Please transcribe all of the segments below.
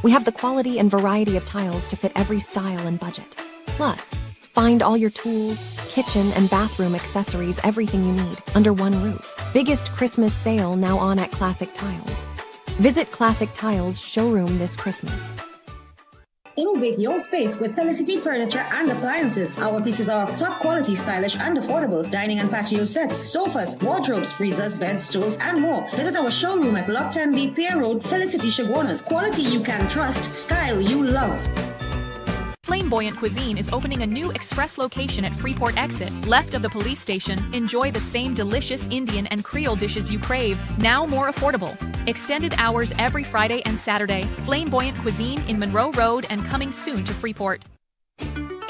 We have the quality and variety of tiles to fit every style and budget. Plus, find all your tools, kitchen and bathroom accessories, everything you need, under one roof. Biggest Christmas sale now on at Classic Tiles. Visit Classic Tiles showroom this Christmas. Innovate your space with Felicity Furniture and Appliances. Our pieces are of top quality, stylish and affordable. Dining and patio sets, sofas, wardrobes, freezers, beds, stools and more. Visit our showroom at Lot 10B Pier Road, Felicity Chaguanas. Quality you can trust, style you love. Flamboyant Cuisine is opening a new express location at Freeport Exit, left of the police station. Enjoy the same delicious Indian and Creole dishes you crave, now more affordable. Extended hours every Friday and Saturday. Flamboyant Cuisine in Monroe Road and coming soon to Freeport.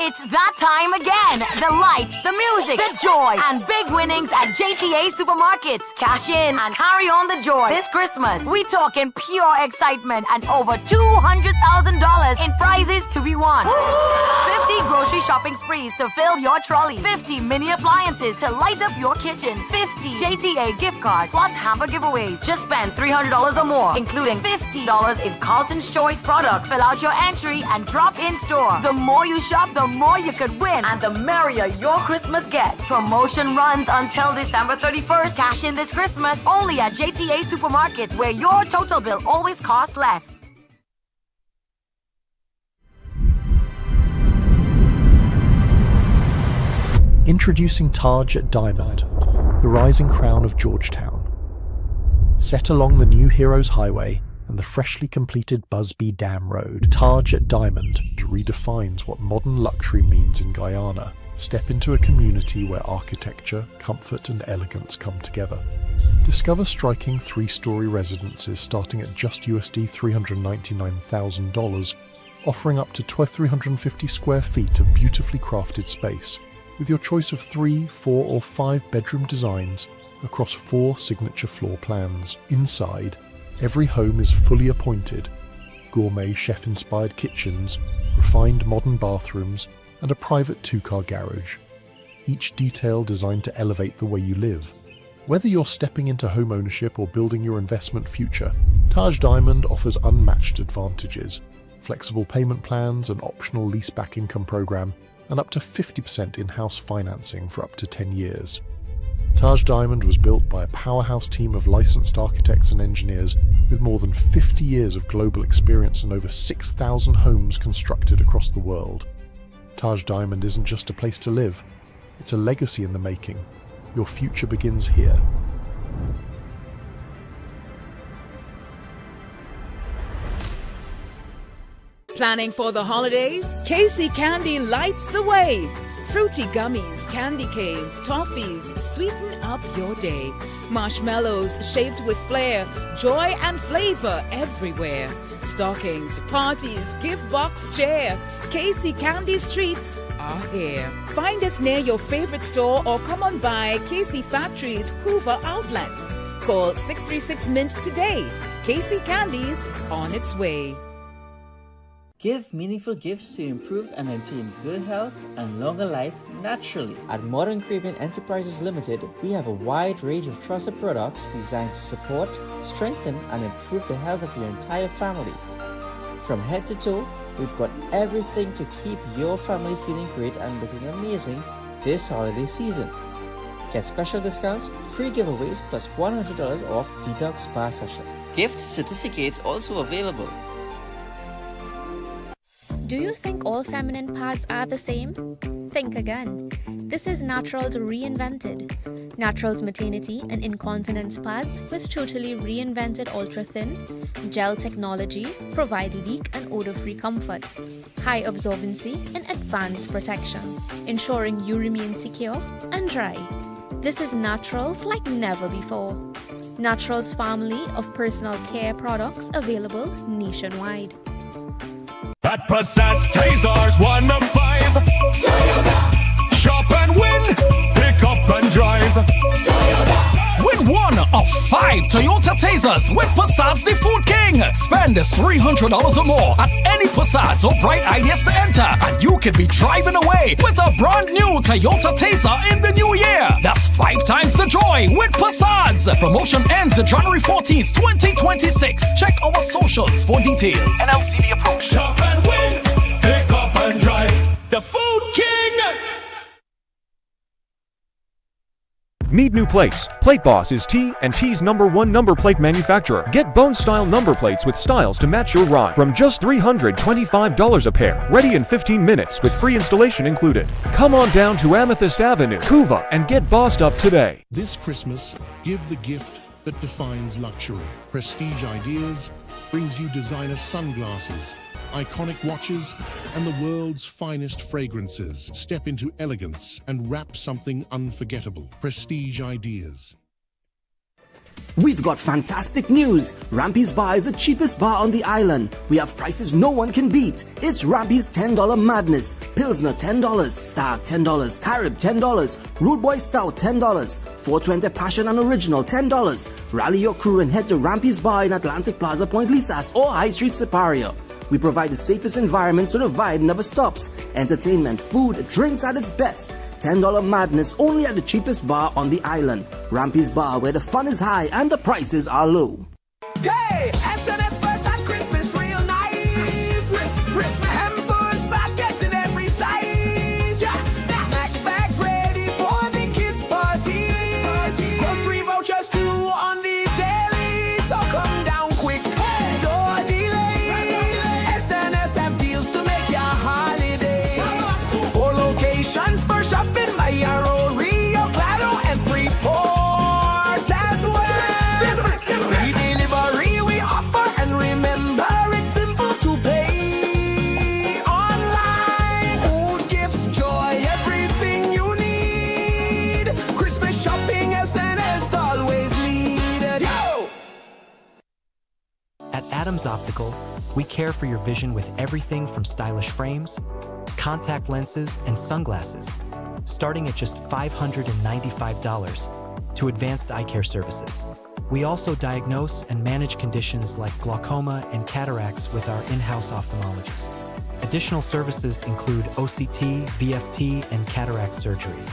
It's that time again! The lights, the music, the joy, and big winnings at JTA Supermarkets. Cash in and carry on the joy this Christmas. We talking pure excitement and over $200,000 in prizes to be won. 50 grocery shopping sprees to fill your trolley. 50 mini appliances to light up your kitchen. 50 JTA gift cards plus hamper giveaways. Just spend $300 or more, including $50 in Carlton's Choice products. Fill out your entry and drop in store. The more you shop, the more you could win, and the merrier your Christmas gets. Promotion runs until December 31st. Cash in this Christmas only at JTA Supermarkets, where your total bill always costs less. Introducing Taj Diamond, the rising crown of Georgetown. Set along the New Heroes Highway and the freshly completed Busby Dam Road, Taj Diamond redefines what modern luxury means in Guyana. Step into a community where architecture, comfort and elegance come together. Discover striking 3-story residences starting at just USD $399,000, offering up to 350 square feet of beautifully crafted space, with your choice of 3, 4 or 5 bedroom designs across 4 signature floor plans. Inside, every home is fully appointed, gourmet chef-inspired kitchens, refined modern bathrooms, and a private 2-car garage. Each detail designed to elevate the way you live. Whether you're stepping into home ownership or building your investment future, Taj Diamond offers unmatched advantages, flexible payment plans, an optional leaseback income program, and up to 50% in-house financing for up to 10 years. Taj Diamond was built by a powerhouse team of licensed architects and engineers with more than 50 years of global experience and over 6,000 homes constructed across the world. Taj Diamond isn't just a place to live, it's a legacy in the making. Your future begins here. Planning for the holidays? KC Candy lights the way. Fruity gummies, candy canes, toffees, sweeten up your day. Marshmallows shaped with flair, joy and flavor everywhere. Stockings, parties, gift box cheer. KC Candy's treats are here. Find us near your favorite store or come on by KC Factory's Couva outlet. Call 636-MINT today. KC Candy's on its way. Give meaningful gifts to improve and maintain good health and longer life naturally. At Modern Caribbean Enterprises Limited, we have a wide range of trusted products designed to support, strengthen, and improve the health of your entire family. From head to toe, we've got everything to keep your family feeling great and looking amazing this holiday season. Get special discounts, free giveaways, plus $100 off Detox Spa Session. Gift certificates also available. Do you think all feminine pads are the same? Think again. This is Naturals Reinvented. Naturals maternity and incontinence pads with totally reinvented ultra-thin gel technology provide leak and odor-free comfort, high absorbency and advanced protection, ensuring you remain secure and dry. This is Naturals like never before. Naturals family of personal care products available nationwide. At Passat, Tazars 1 of 5. Toyota. Shop and win. Pick up and drive. Toyota. Win one of 5 Toyota Tasers with Passat's the Food King. Spend $300 or more at any Passats or Bright Ideas to enter, and you could be driving away with a brand new Toyota Taser in the new year. That's 5 times the joy with Passats. Promotion ends January 14th, 2026. Check our socials for details. NLCD approach. Shop and win, pick up and drive. The Food King. Need new plates? Plate Boss is T&T's #1 number plate manufacturer. Get bone-style number plates with styles to match your ride from just $325 a pair. Ready in 15 minutes with free installation included. Come on down to Amethyst Avenue, Couva, and get bossed up today. This Christmas, give the gift that defines luxury. Prestige Ideas brings you designer sunglasses, iconic watches, and the world's finest fragrances. Step into elegance and wrap something unforgettable. Prestige Ideas. We've got fantastic news. Rampy's Bar is the cheapest bar on the island. We have prices no one can beat. It's Rampy's $10 Madness. Pilsner $10, Stag $10, Carib $10, Rude Boy Stout $10, 420 Passion and Original $10. Rally your crew and head to Rampy's Bar in Atlantic Plaza, Point Lisas or High Street, Siparia. We provide the safest environment so the vibe never stops. Entertainment, food, drinks at its best. $10 Madness only at the cheapest bar on the island. Rampy's Bar, where the fun is high and the prices are low. Hey, SNS first at Christmas, real nice. Christmas hampers, baskets in every size. Yeah. Snack bags ready for the kids' party. Grocery vouchers too on the daily, so come down quick. Door delay. SNS have deals to make your holiday. 4 locations for shopping by your own Rio Claro and Freeport as well. Free delivery we offer, and remember it's simple to pay online. Food, gifts, joy, everything you need. Christmas shopping, SNS always needed. Yo! At Adams Optical, we care for your vision with everything from stylish frames, contact lenses, and sunglasses, starting at just $595, to advanced eye care services. We also diagnose and manage conditions like glaucoma and cataracts with our in-house ophthalmologist. Additional services include OCT, VFT, and cataract surgeries.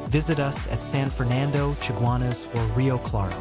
Visit us at San Fernando, Chaguanas, or Rio Claro.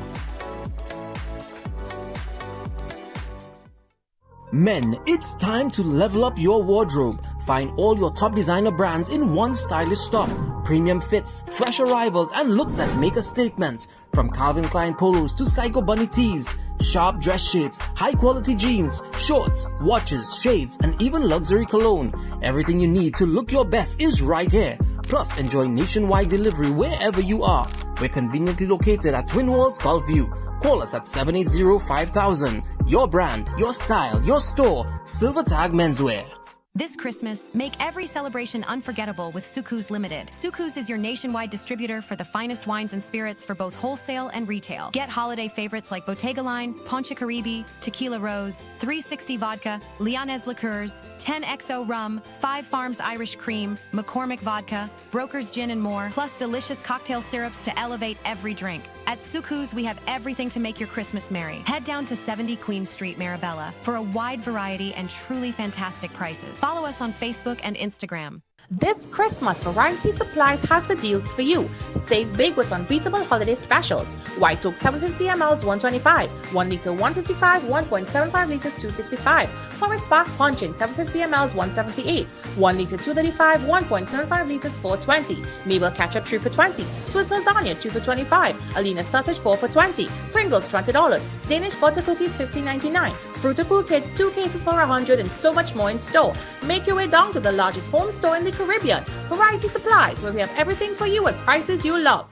Men, it's time to level up your wardrobe. Find all your top designer brands in one stylish stop. Premium fits, fresh arrivals, and looks that make a statement. From Calvin Klein polos to Psycho Bunny tees, sharp dress shades, high quality jeans, shorts, watches, shades, and even luxury cologne. Everything you need to look your best is right here. Plus, enjoy nationwide delivery wherever you are. We're conveniently located at Twin Walls, Gulfview. Call us at 780-5000. Your brand, your style, your store. Silver Tag Menswear. This Christmas, make every celebration unforgettable with Suku's Limited. Suku's is your nationwide distributor for the finest wines and spirits for both wholesale and retail. Get holiday favorites like Bottega Line, Poncha Caribe, Tequila Rose, 360 Vodka, Lianes Liqueurs, 10XO Rum, 5 Farms Irish Cream, McCormick Vodka, Broker's Gin and more, plus delicious cocktail syrups to elevate every drink. At Suku's, we have everything to make your Christmas merry. Head down to 70 Queen Street, Marabella for a wide variety and truly fantastic prices. Follow us on Facebook and Instagram. This Christmas, Variety Supplies has the deals for you. Save big with unbeatable holiday specials. White Oak 750 ml 125, 1 liter 155, 1.75 liters 265. Forest Park Puncheon 750 ml 178, 1 liter 235, 1.75 liters 420. Mabel Ketchup 3 for $20. Swiss Lasagna 2 for $25. Alina Sausage 4 for $20. Pringles $20. Danish Butter Cookies $15.99. Fruit Cool Kids 2 cases for $100 and so much more in store. Make your way down to the largest home store in the Caribbean, Variety Supplies, where we have everything for you at prices you love.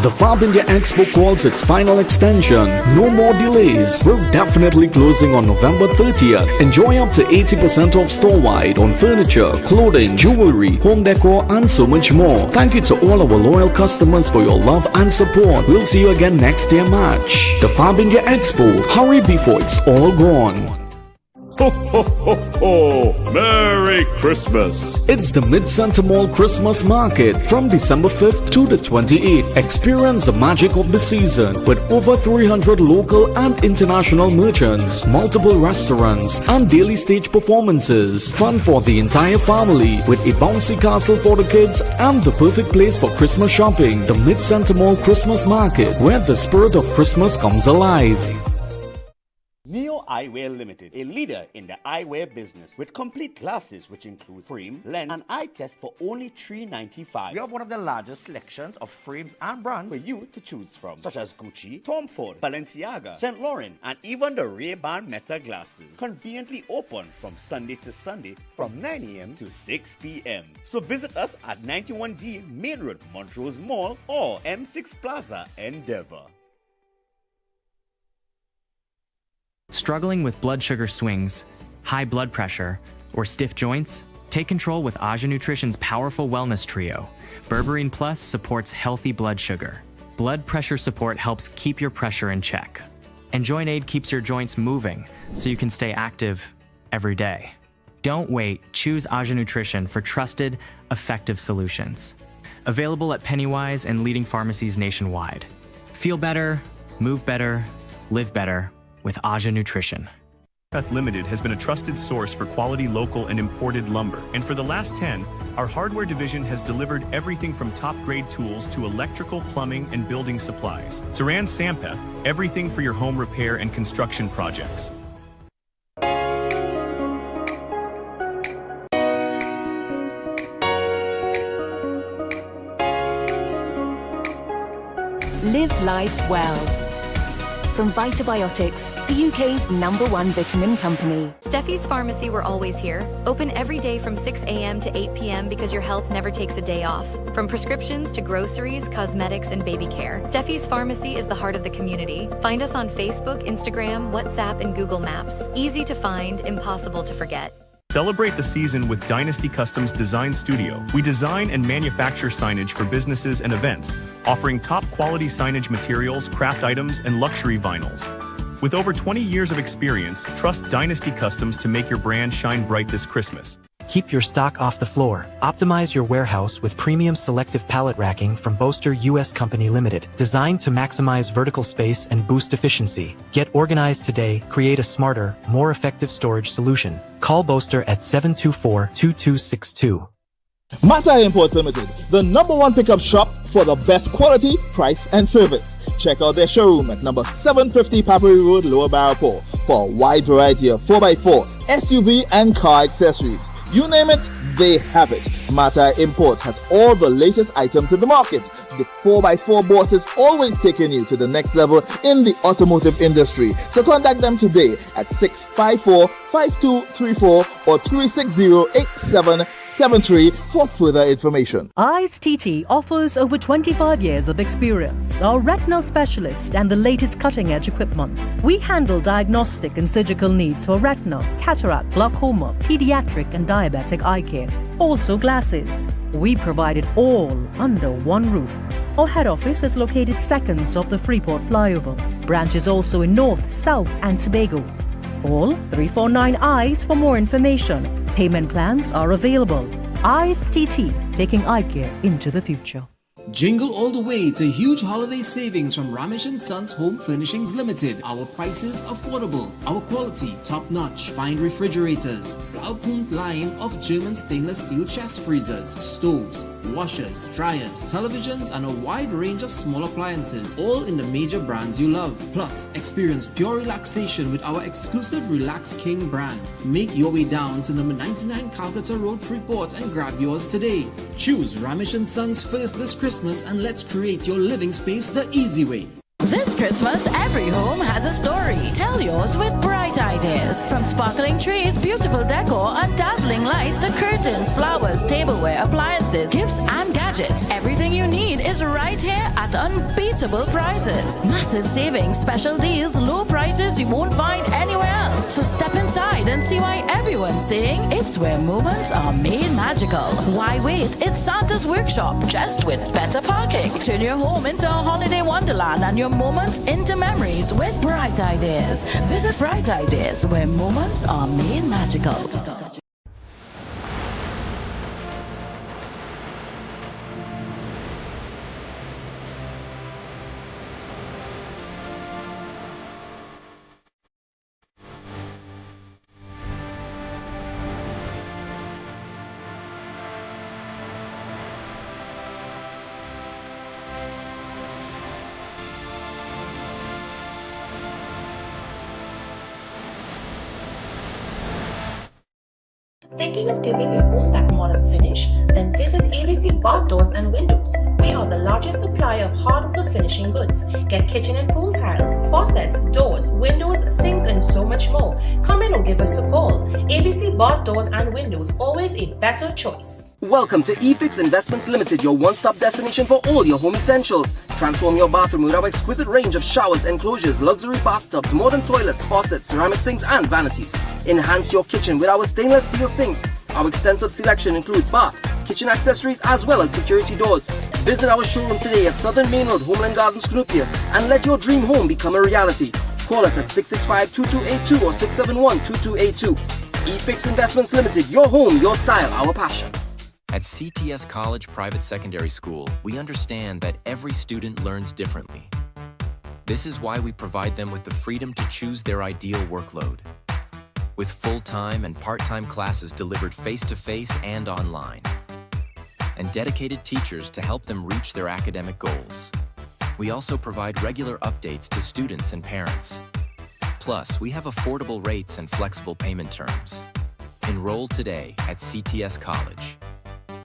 The Fab India Expo calls its final extension. No more delays. We're definitely closing on November 30th. Enjoy up to 80% off store-wide on furniture, clothing, jewelry, home decor, and so much more. Thank you to all our loyal customers for your love and support. We'll see you again next year, March. The Fab India Expo. Hurry before it's all gone. Ho, ho, ho, ho! Merry Christmas! It's the Mid-Center Mall Christmas Market from December 5th to the 28th. Experience the magic of the season with over 300 local and international merchants, multiple restaurants, and daily stage performances. Fun for the entire family with a bouncy castle for the kids and the perfect place for Christmas shopping. The Mid-Center Mall Christmas Market, where the spirit of Christmas comes alive. Neo Eyewear Limited, a leader in the eyewear business with complete glasses which include frame, lens, and eye test for only $3.95. We have one of the largest selections of frames and brands for you to choose from, such as Gucci, Tom Ford, Balenciaga, St. Laurent, and even the Ray-Ban Meta glasses. Conveniently open from Sunday to Sunday from 9 a.m. to 6 p.m. So visit us at 91D Main Road, Montrose Mall, or M6 Plaza, Endeavor. Struggling with blood sugar swings, high blood pressure, or stiff joints? Take control with Aja Nutrition's powerful wellness trio. Berberine Plus supports healthy blood sugar. Blood pressure support helps keep your pressure in check. And Joint Aid keeps your joints moving so you can stay active every day. Don't wait, choose Aja Nutrition for trusted, effective solutions. Available at Pennywise and leading pharmacies nationwide. Feel better, move better, live better with Aja Nutrition. Limited has been a trusted source for quality local and imported lumber. And for the last 10, our hardware division has delivered everything from top-grade tools to electrical, plumbing, and building supplies. Saran Sampeth, everything for your home repair and construction projects. Live life well. From Vitabiotics, the UK's #1 vitamin company. Steffi's Pharmacy, we're always here. Open every day from 6 a.m. to 8 p.m. because your health never takes a day off. From prescriptions to groceries, cosmetics, and baby care, Steffi's Pharmacy is the heart of the community. Find us on Facebook, Instagram, WhatsApp, and Google Maps. Easy to find, impossible to forget. Celebrate the season with Dynasty Customs Design Studio. We design and manufacture signage for businesses and events, offering top quality signage materials, craft items, and luxury vinyls. With over 20 years of experience, trust Dynasty Customs to make your brand shine bright this Christmas. Keep your stock off the floor. Optimize your warehouse with premium selective pallet racking from Boaster US Company Limited, designed to maximize vertical space and boost efficiency. Get organized today. Create a smarter, more effective storage solution. Call Boaster at 724-2262. Mata Imports Limited, the #1 pickup shop for the best quality, price, and service. Check out their showroom at number 750 Papari Road, Lower Barrapore, for a wide variety of 4x4, SUV, and car accessories. You name it, they have it. Mata Imports has all the latest items in the market. The 4x4 boss is always taking you to the next level in the automotive industry. So contact them today at 654-5234 or 360-8773 for further information. Eyes TT offers over 25 years of experience, our retinal specialist and the latest cutting-edge equipment. We handle diagnostic and surgical needs for retina, cataract, glaucoma, pediatric and diabetic eye care. Also glasses. We provide it all under one roof. Our head office is located seconds off the Freeport flyover. Branches also in North, South and Tobago. Call 349 Eyes for more information. Payment plans are available. Eyes TT, taking eye care into the future. Jingle all the way to huge holiday savings from Ramesh & Sons Home Furnishings Limited. Our prices affordable, our quality top-notch. Fine refrigerators, Blaupunkt line of German stainless steel chest freezers, stoves, washers, dryers, televisions, and a wide range of small appliances, all in the major brands you love. Plus, experience pure relaxation with our exclusive Relax King brand. Make your way down to number 99 Calcutta Road, Freeport, and grab yours today. Choose Ramesh & Sons first this Christmas, and let's create your living space the easy way. This Christmas, every home has a story. Tell yours with bright ideas. From sparkling trees, beautiful decor, and dazzling lights to curtains, flowers, tableware, appliances, gifts, and gadgets. Everything you need is right here at unbeatable prices. Massive savings, special deals, low prices you won't find anywhere else. So step inside and see why everyone's saying it's where moments are made magical. Why wait? It's Santa's Workshop, just with better parking. Turn your home into a holiday wonderland and your moments into memories with Bright Ideas. Visit Bright Ideas, where moments are made magical. Thinking of giving your home that modern finish? Then visit ABC Bar Doors and Windows. We are the largest supplier of hardwood finishing goods. Get kitchen and pool tiles, faucets, doors, windows, sinks, and so much more. Come in or give us a call. ABC Bar Doors and Windows, always a better choice. Welcome to eFix Investments Limited, your one-stop destination for all your home essentials. Transform your bathroom with our exquisite range of showers, enclosures, luxury bathtubs, modern toilets, faucets, ceramic sinks, and vanities. Enhance your kitchen with our stainless steel sinks. Our extensive selection includes bath, kitchen accessories, as well as security doors. Visit our showroom today at Southern Main Road, Homeland Gardens, Cunupia, and let your dream home become a reality. Call us at 665-2282 or 671-2282. eFix Investments Limited, your home, your style, our passion. At CTS College Private Secondary School, we understand that every student learns differently. This is why we provide them with the freedom to choose their ideal workload. With full-time and part-time classes delivered face-to-face and online. And dedicated teachers to help them reach their academic goals. We also provide regular updates to students and parents. Plus, we have affordable rates and flexible payment terms. Enroll today at CTS College.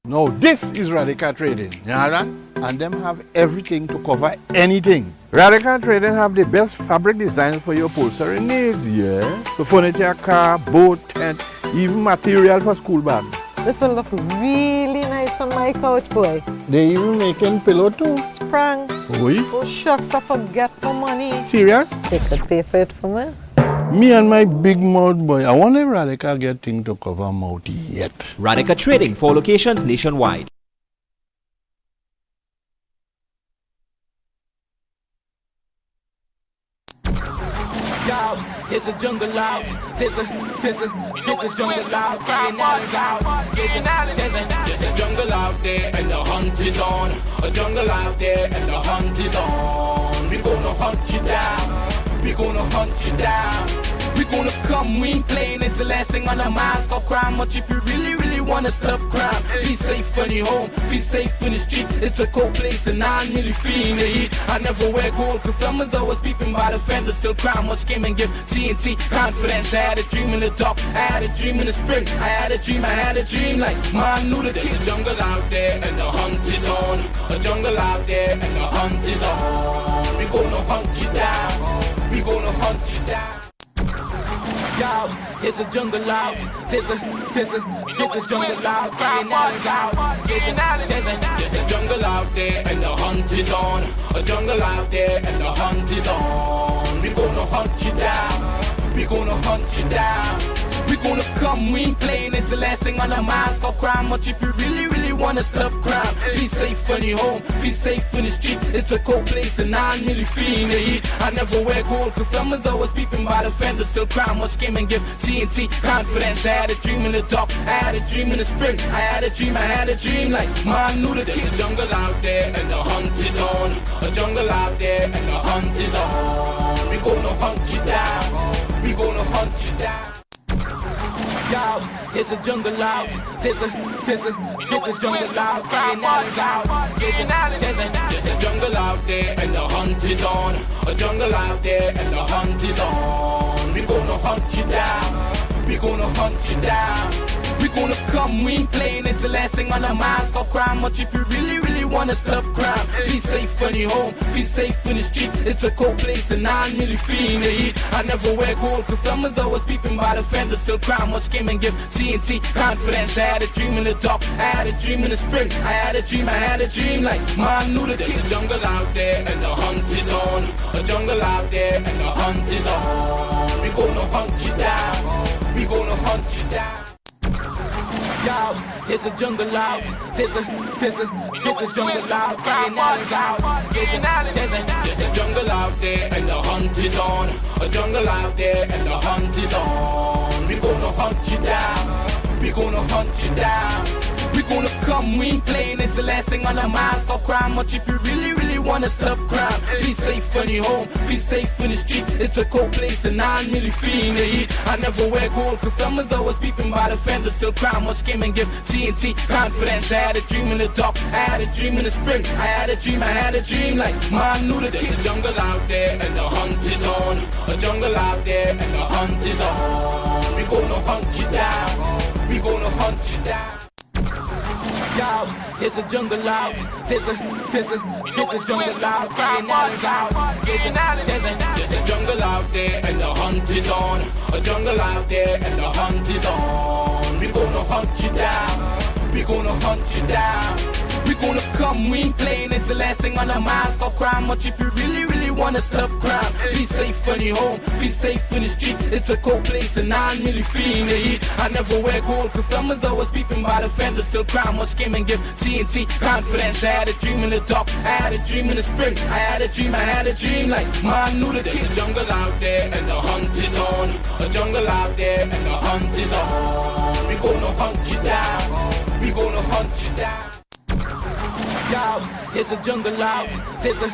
Now this is Radical Trading, you know that? And them have everything to cover anything. Radical Trading have the best fabric designs for your upholstery needs, yeah? So furniture, car, boat, tent, even material for school bags. This will look really nice on my couch, boy. They even making pillow too. Sprang. Oui? Oh shucks, I forget the money. Serious? They could pay for it for me. Me and my big mouth boy, I wonder if Radical get thing to cover mouth yet. Radical Trading, 4 locations nationwide. Yo, there's a jungle out. There's a jungle out. Ianalleyne's out. There's a jungle out there and the hunt is on. A jungle out there and the hunt is on. We're gonna hunt you down. We're gonna hunt you down. We're gonna come, we ain't playing, it's the last thing on our minds. Stop crime much if you really wanna stop crime. Be safe when you're home, be safe in the street. It's a cold place and I'm really feeling the heat. I never wear gold cause someone's always peeping by the fender. Still crime much came and give TNT confidence. I had a dream in the dark, I had a dream in the spring. I had a dream like man knew that there's a jungle out there and the hunt is on. A jungle out there and the hunt is on. We're gonna hunt you down. We gonna hunt you down. Yo, there's a jungle out. There's a jungle out. Ianalleyne's out. There's a jungle out there and the hunt is on. A jungle out there and the hunt is on. We gonna hunt you down. We gonna hunt you down. We gonna come, we ain't playing, it's the last thing on our minds. Stop crime much if you really wanna stop crime. Be safe when you're home, be safe in the street. It's a cold place and I'm really feeling the heat. I never wear gold cause someone's always peeping by the fender. Still crime much came and give TNT confidence. I had a dream in the dark, I had a dream in the spring. I had a dream like man knew that there's a jungle out there and the hunt is on. A jungle out there and the hunt is on. We gonna hunt you down. We gonna hunt you down. Yo, there's a jungle out. There's a jungle out. Ianalleyne's out. There's a jungle out there and the hunt is on. A jungle out there and the hunt is on. We gonna hunt you down. We gonna hunt you down. We gonna come, we ain't playing, it's the last thing on our minds. Stop crime much if you really wanna stop crime. Be safe when you're home, be safe in the street. It's a cold place and I'm really feeling the heat. I never wear gold cause someone's always peeping by the fender. Still crime much came and give TNT confidence. I had a dream in the dark, I had a dream in the spring. I had a dream like man knew that there's a jungle out there and the hunt is on. A jungle out there and the hunt is on. We gonna hunt you down. We gonna hunt you down. Yo, there's a jungle out. there's a jungle out there, Ian out. There's a jungle out there, and the hunt is on. A jungle out there, and the hunt is on. We gonna hunt you down. We gonna hunt you down. We gonna come, we ain't playing, it's the last thing on our minds. Stop crime much if you really wanna stop crime. Be safe in your home, be safe in the street. It's a cold place and I'm really feeling the heat. I never wear gold cause someone's always peeping by the fender. Still crime much came and give TNT confidence. I had a dream in the dark, I had a dream in the spring. I had a dream like mom knew that there's a jungle out there and the hunt is on. A jungle out there and the hunt is on. We gonna hunt you down, we gonna hunt you down. Yo, there's a jungle out, there's a jungle out, Ian Alleyne's out. There's a jungle out there and the hunt is on. A jungle out there and the hunt is on. We gonna hunt you down, we gonna hunt you down. We gonna come, we ain't playing, it's the last thing on our minds. Stop crime much if you really wanna stop crime. Be safe in your home, be safe in the street. It's a cold place and I'm really feeling the heat. I never wear gold cause someone's always peeping by the fender. Still crime much came and give TNT confidence. I had a dream in the dark, I had a dream in the spring. I had a dream like mom knew that there's a jungle out there and the hunt is on. A jungle out there and the hunt is on. We gonna hunt you down, we gonna hunt you down. Yo, there's a jungle out, there's a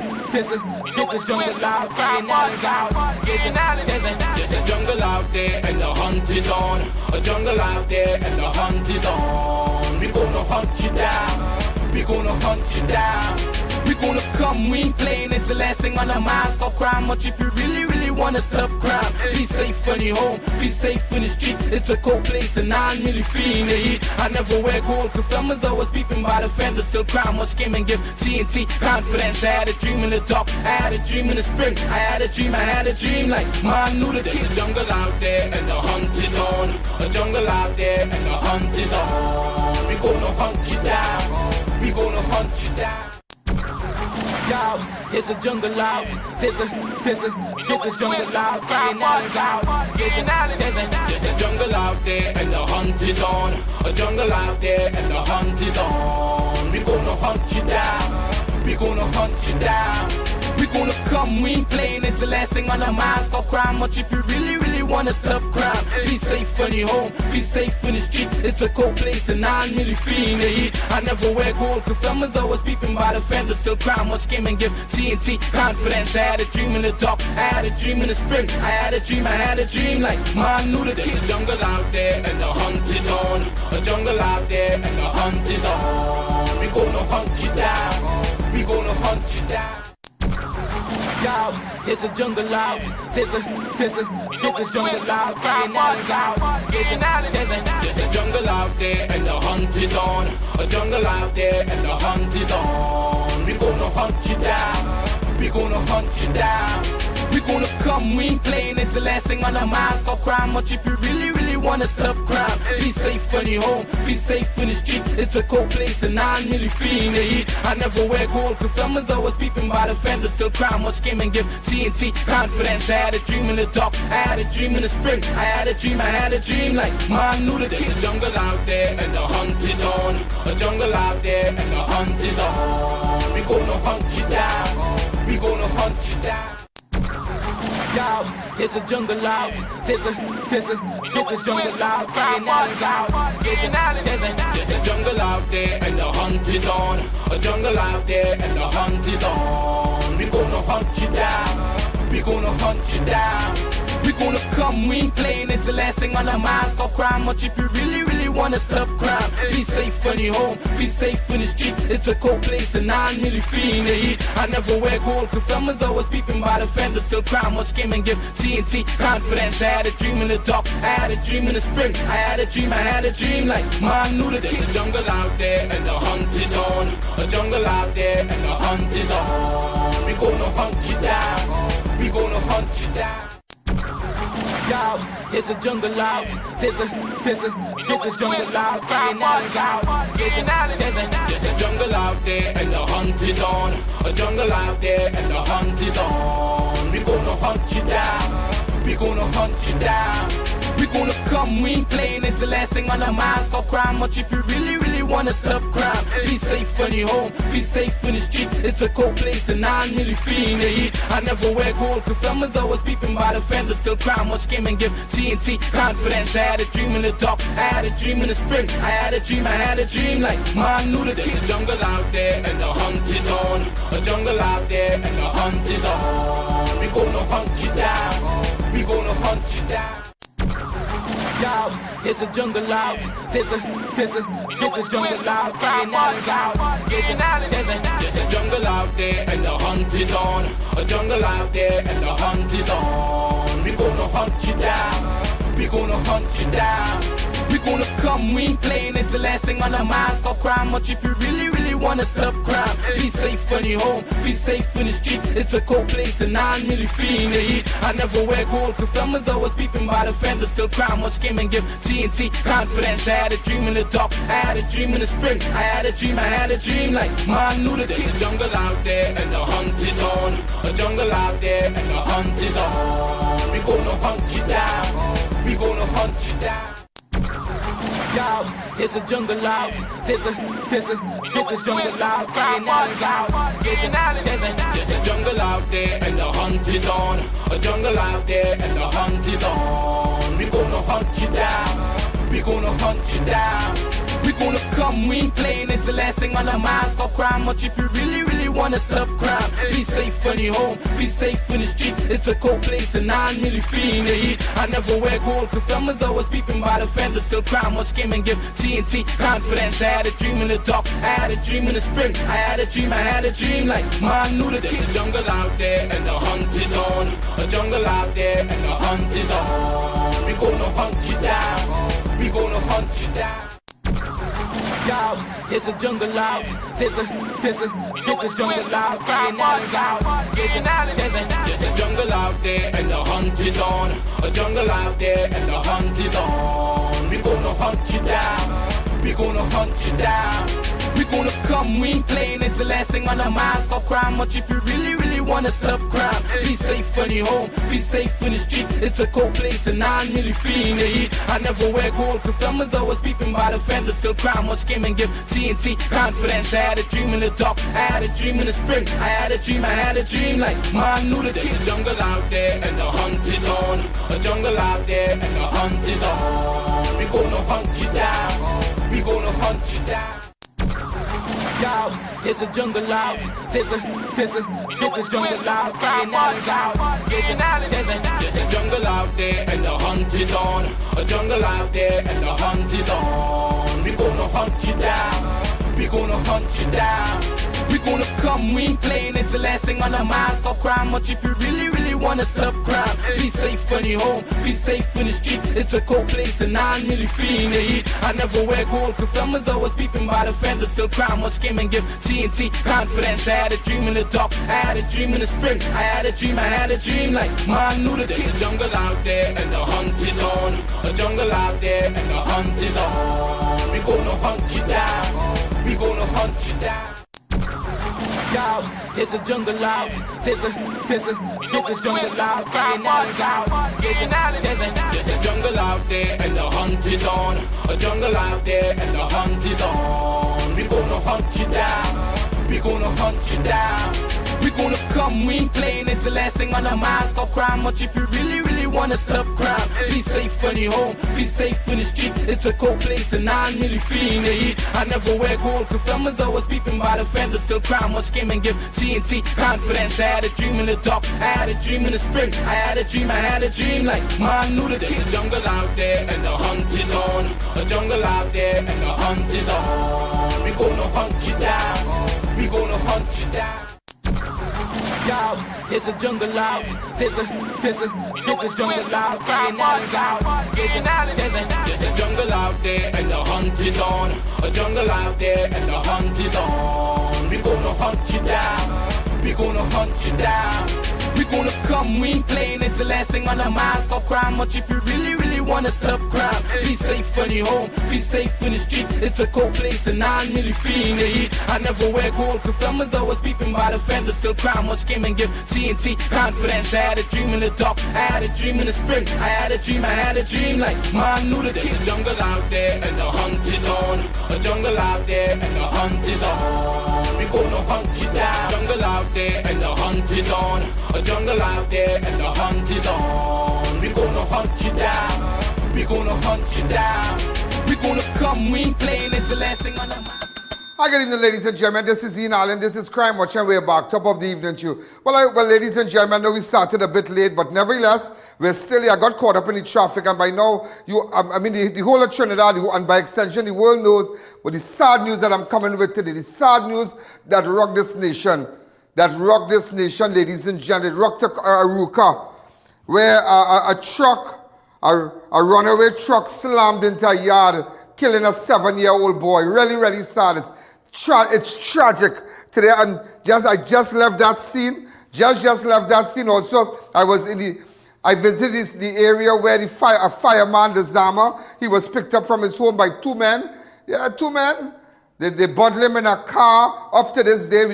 jungle out, Ian Alleyne's out. There's a jungle out there and the hunt is on. A jungle out there and the hunt is on. We gonna hunt you down, we gonna hunt you down. We gonna come, we ain't playing, it's the last thing on our minds. Stop crime much if you really wanna stop crime. Be safe in your home, be safe in the street. It's a cold place and I'm really feeling the heat. I never wear gold cause someone's always peeping by the fender. Still crime much came and give TNT confidence. I had a dream in the dark, I had a dream in the spring. I had a dream like mom knew that there's a jungle out there and the hunt is on. A jungle out there and the hunt is on. We gonna hunt you down, we gonna hunt you down. Yo, there's a jungle out, there's a jungle out, Ian Alleyne's out. There's a jungle out there and the hunt is on. A jungle out there and the hunt is on. We gonna hunt you down, we gonna hunt you down. We gonna come, we ain't playing, it's the last thing on our minds. Stop crime much if you really wanna stop crime. Be safe in your home, be safe in the street. It's a cold place and I'm really feeling the heat. I never wear gold cause someone's always peeping by the fender. Still crime much came and give TNT confidence. I had a dream in the dark, I had a dream in the spring. I had a dream like mom knew that there's a jungle out there and the hunt is on. A jungle out there and the hunt is on. We gonna hunt you down, we gonna hunt you down. Yo, there's a jungle out, there's a jungle out, Ian Alleyne's out. There's a jungle out there and the hunt is on. A jungle out there and the hunt is on. We gonna hunt you down, we gonna hunt you down. We gonna come, we ain't playing, it's the last thing on our minds. Stop crime much if you really wanna stop crime. Be safe in your home, be safe in the street. It's a cold place and I'm really feeling the heat. I never wear gold cause someone's always peeping by the fender. Still crime much came and give TNT confidence. I had a dream in the dark, I had a dream in the spring. I had a dream like mom knew that there's a jungle out there and the hunt is on. A jungle out there and the hunt is on. We gonna hunt you down, we gonna hunt you down. Yo, there's a jungle out, there's a jungle out, Ian Alleyne's out. There's a jungle out there and the hunt is on. A jungle out there and the hunt is on. We gonna hunt you down, we gonna hunt you down. We gonna come, we ain't playing, it's the last thing on our minds. Stop crime much if you really wanna stop crime. Be safe in your home, be safe in the street. It's a cold place and I'm really feeling the heat. I never wear gold cause someone's always peeping by the fender. Still crime much came and give TNT confidence. I had a dream in the dark, I had a dream in the spring. I had a dream like mom knew that there's a jungle out there and the hunt is on. A jungle out there and the hunt is on. We gonna hunt you down, we gonna hunt you down. Yo, there's a jungle out, there's a jungle out, Ian Alleyne's out. There's a jungle out there and the hunt is on. A jungle out there and the hunt is on. We gonna hunt you down, we gonna hunt you down. We gonna come, we ain't playing, it's the last thing on our minds. Stop crime much if you really, really wanna stop crime. Be safe when you're home, be safe in the street. It's a cold place and I'm really feeling the heat. I never wear gold, cause someone's always peeping by the fender. Still crime much game and give TNT confidence. I had a dream in the dark, I had a dream in the spring. I had a dream like man knew that there's a jungle out there and the hunt is on. A jungle out there and the hunt is on. We gonna hunt you down, we gonna hunt you down. Yo, there's a jungle out, there's a jungle out, I.A.N out, there's a jungle out there and the hunt is on. A jungle out there and the hunt is on. We gonna hunt you down, we gonna hunt you down. We gonna come, we ain't playing, it's the last thing on our minds. Stop crime much if you really, really wanna stop crime. Be safe when you're home, be safe in the street. It's a cold place and I'm really feeling the heat. I never wear gold, cause someone's always peeping by the fender. Still crime much game and give TNT confidence. I had a dream in the dark, I had a dream in the spring. I had a dream like man knew that there's a jungle out there and the hunt is on. A jungle out there and the hunt is on. We gonna hunt you down, we gonna hunt you down. Yo, there's a jungle out, there's a jungle out, I.A.N out, there's a jungle out there and the hunt is on. A jungle out there and the hunt is on. We gonna hunt you down, we gonna hunt you down. We gonna come, we ain't playing, it's the last thing on our minds. Stop crime much if you really, really wanna stop crime. Be safe when you're home, be safe in the street. It's a cold place and I'm really feeling the heat. I never wear gold, cause someone's always peeping by the fender. Still crime much game and give TNT confidence. I had a dream in the dark, I had a dream in the spring. I had a dream like man knew that there's a jungle out there and the hunt is on. A jungle out there and the hunt is on. We gonna hunt you down, we gonna hunt you down. Yo, there's a jungle out, there's a jungle out, I.A.N out, there's a jungle out there and the hunt is on. A jungle out there and the hunt is on. We gonna hunt you down, we gonna hunt you down. We gonna come, we ain't playing, it's the last thing on our minds. Stop crime much if you really, really wanna stop crime. Be safe when you're home, be safe in the street. It's a cold place and I'm really feeling the heat. I never wear gold, cause someone's always peeping by the fender. Still crime much game and give TNT confidence. I had a dream in the dark, I had a dream in the spring. I had a dream like man knew that there's a jungle out there and the hunt is on. A jungle out there and the hunt is on. We gonna hunt you down, we gonna hunt you down. Yo, there's a jungle out, there's a jungle out, I.A.N out, there's a jungle out there and the hunt is on. A jungle out there and the hunt is on. We gonna hunt you down, we gonna hunt you down. We gonna come, we ain't playing, it's the last thing on our minds. Stop crime much if you really, really wanna stop crime. Be safe when you're home, be safe in the street. It's a cold place and I'm really feeling the heat. I never wear gold, cause someone's always peeping by the fender. Still crime much game and give TNT confidence. I had a dream in the dark, I had a dream in the spring. I had a dream like man knew that there's a jungle out there and the hunt is on. A jungle out there and the hunt is on. We gonna hunt you down, we gonna hunt you down. Yo, there's a jungle out, there's a jungle out, I.A.N out, there's a jungle out there and the hunt is on. A jungle out there and the hunt is on. We gonna hunt you down, we gonna hunt you down. We gonna come, we ain't playing, it's the last thing on our minds. Stop crime much if you really, really wanna stop crime. Be safe when you're home, be safe in the street. It's a cold place and I'm really feeling the heat. I never wear gold, cause someone's always peeping by the fender. Still crime much game and give TNT confidence. I had a dream in the dark, I had a dream in the spring. I had a dream like man knew that there's a jungle out there and the hunt is on. A jungle out there and the hunt is on. We gonna hunt you down, we gonna hunt you down. Yo, there's a jungle out, there's a jungle out, I.A.N out, there's a jungle out there and the hunt is on. A jungle out there and the hunt is on. We gonna hunt you down, we gonna hunt you down. We gonna come, we ain't playing, it's the last thing on our minds. Stop crime much if you really, really we wanna stop crime. Be safe when you're home, be safe in the street. It's a cold place and I'm really feeling the heat. I never wear gold cause someone's always peeping by the fence. Still crime, much game and give TNT confidence. I had a dream in the dark, I had a dream in the spring. I had a dream like man knew that there's a jungle out there and the hunt is on. A jungle out there and the hunt is on. We gonna hunt you down. Jungle out there and the hunt is on. A jungle out there and the hunt is on. We gonna hunt you down. We gonna hunt you down. We gonna come, we ain't playing, it's the last thing on the mind. Hi, good evening, ladies and gentlemen. This is I.A.N. This is Crime Watch, and we're back. Top of the evening to you. Well, ladies and gentlemen, I know we started a bit late, but nevertheless, we're still here. I got caught up in the traffic, and by now, the whole of Trinidad, and by extension, the world knows. But the sad news that I'm coming with today, the sad news that rocked this nation, ladies and gentlemen, it rocked Arouca, where a truck, a runaway truck slammed into a yard, killing a 7-year-old boy. Really, really sad. It's tragic today. And I just left that scene. Just left that scene. Also, I visited the area where a fireman, Lezama, he was picked up from his home by two men. Yeah, two men. They bundled him in a car. Up to this day,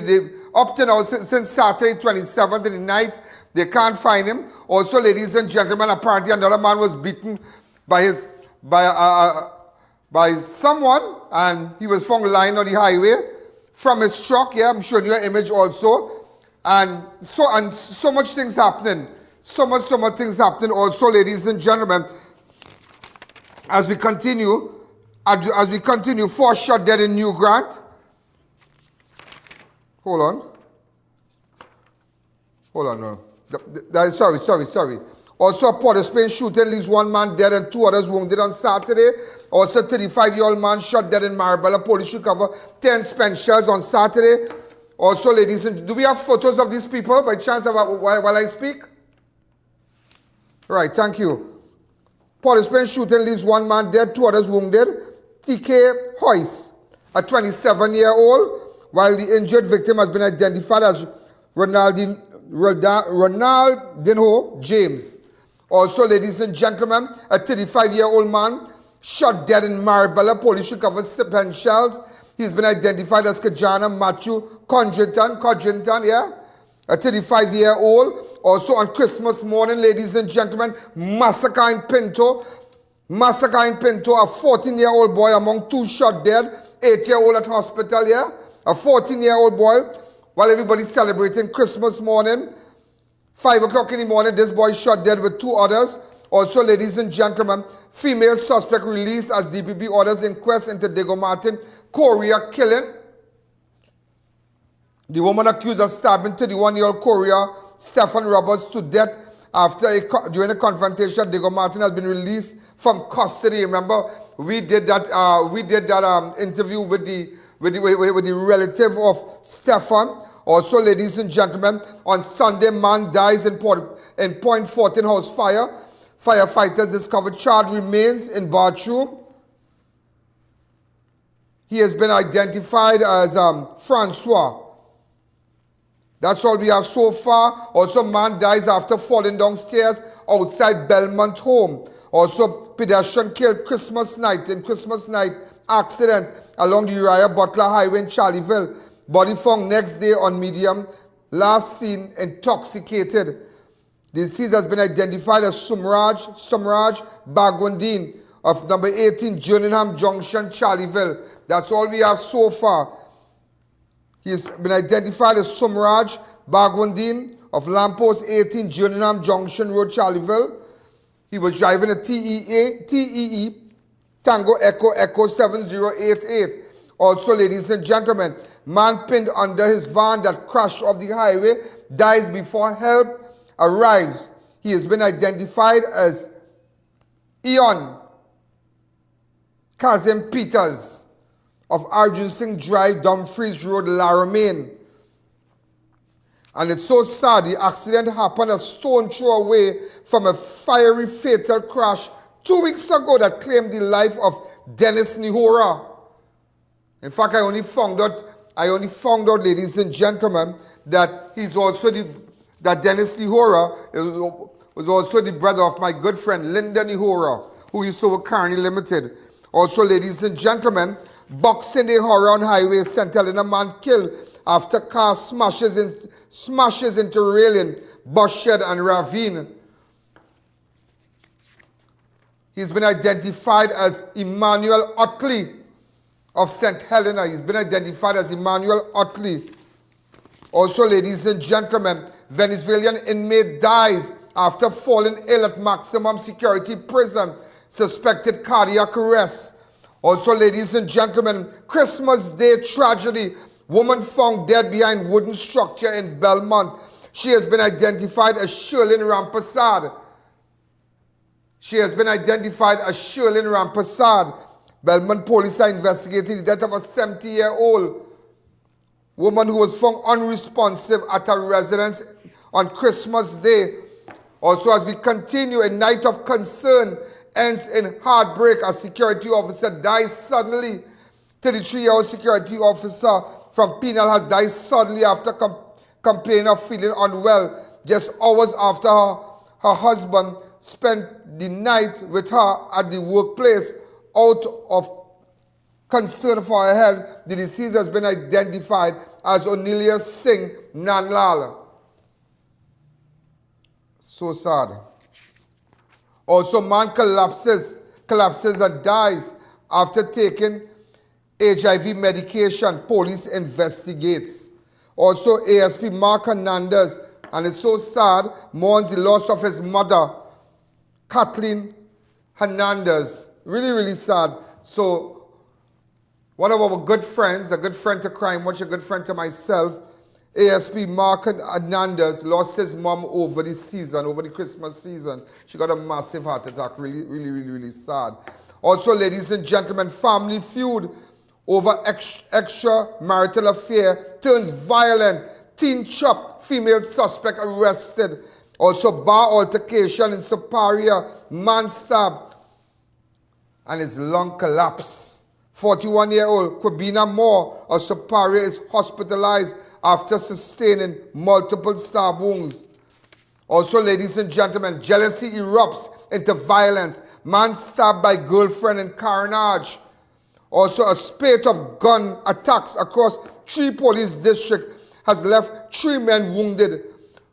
up to now, since Saturday 27th in the night, they can't find him. Also, ladies and gentlemen, apparently another man was beaten by someone, and he was found lying on the highway from his truck. Yeah, I'm showing you an image also. And so much things happening. So much things happening also, ladies and gentlemen. As we continue, 4 shot dead in New Grant. Hold on, no. Sorry. Also, a Port of Spain shooting leaves 1 man dead and 2 others wounded on Saturday. Also, 35-year-old man shot dead in Marabella. Police recover 10 spent shells on Saturday. Also, ladies and do we have photos of these people by chance while I speak? Right, thank you. Port of Spain shooting leaves 1 man dead, 2 others wounded. TK Hoyce, a 27-year-old, while the injured victim has been identified as Ronaldinho James. Also, ladies and gentlemen, a 35-year-old man shot dead in Marabella. Police recovered spent shells. He's been identified as Guyana Matthew Codrington, yeah? A 35-year-old. Also on Christmas morning, ladies and gentlemen, massacre in Pinto. A 14-year-old boy among 2 shot dead. 8-year-old at hospital, yeah? A 14-year-old boy, while everybody's celebrating Christmas morning. 5 o'clock in the morning, this boy shot dead with 2 others. Also, ladies and gentlemen, female suspect released as DPP orders inquest into Diego Martin Korea killing. The woman accused of stabbing 31-year-old Korea Stephen Roberts to death during a confrontation. Diego Martin has been released from custody. Remember, we did that interview with the relative of Stephen. Also, ladies and gentlemen, on Sunday, man dies in Point 14 house fire. Firefighters discovered charred remains in bathroom. He has been identified as Francois. That's all we have so far. Also, man dies after falling downstairs outside Belmont home. Also, pedestrian killed Christmas night accident along the Uriah Butler Highway in Charleville. Body found next day on medium. Last seen intoxicated. The deceased has been identified as Sumraj Bagwandin of number 18 Jerningham Junction, Charleville. That's all we have so far. He has been identified as Sumraj Bagwandin of Lamppost 18 Jerningham Junction Road, Charleville. He was driving a TEE Tango Echo 7088. Also, ladies and gentlemen, man pinned under his van that crashed off the highway dies before help arrives. He has been identified as I.A.N. Kazim Peters of Arjun Singh Drive, Dumfries Road, Laramine. And it's so sad, the accident happened a stone throw away from a fiery fatal crash 2 weeks ago that claimed the life of Dennis Nihora. In fact, I only found out, ladies and gentlemen, that that Dennis Nihora was also the brother of my good friend Linda Nihora, who used to work Carney Limited. Also, ladies and gentlemen, Boxing Day horror on highway, St. Helena man killed after car smashes into railing, bus shed and ravine. He's been identified as Emmanuel Otley of St. Helena. He's been identified as Emmanuel Otley. Also, ladies and gentlemen, Venezuelan inmate dies after falling ill at maximum security prison, suspected cardiac arrest. Also, ladies and gentlemen, Christmas Day tragedy. Woman found dead behind wooden structure in Belmont. She has been identified as Shirley Rampasad. Belmont police are investigating the death of a 70-year-old woman who was found unresponsive at her residence on Christmas Day. Also, as we continue, a night of concern ends in heartbreak. A security officer dies suddenly. 33-year-old security officer from Penal has died suddenly after complaining of feeling unwell just hours after her husband spent the night with her at the workplace. Out of concern for her health, the deceased has been identified as Onilia Singh Nanlal. So sad. Also, man collapses and dies after taking HIV medication. Police investigates. Also, ASP Mark Hernandez, and it's so sad, mourns the loss of his mother, Kathleen Hernandez. Really, really sad. So, one of our good friends, a good friend to Crime Watch, a good friend to myself, ASP Mark Hernandez lost his mom over the Christmas season. She got a massive heart attack. Really, really, really, really sad. Also, ladies and gentlemen, family feud over extramarital affair turns violent. Teen chop, female suspect arrested. Also, bar altercation in Superior, man stabbed and his lung collapsed. 41-year-old Kwabena Moore of Superior is hospitalized after sustaining multiple stab wounds. Also, ladies and gentlemen, jealousy erupts into violence. Man stabbed by girlfriend in carnage. Also, a spate of gun attacks across 3 police districts has left 3 men wounded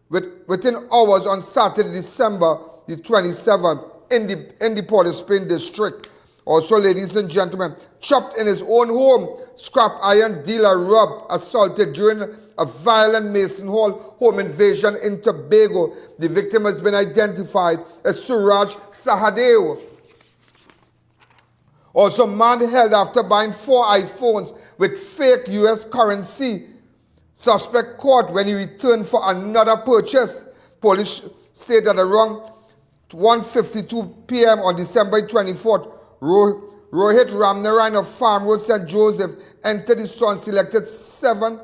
within hours on Saturday, December the 27th in the Port of Spain district. Also, ladies and gentlemen, chopped in his own home, scrap iron dealer robbed, assaulted during a violent Mason Hall home invasion in Tobago. The victim has been identified as Suraj Sahadeo. Also, man held after buying 4 iPhones with fake US currency. Suspect caught when he returned for another purchase. Police state that around 1:52 p.m. on December 24th, Rohit Ramnarayan of Farm Road, St. Joseph, entered the store and selected several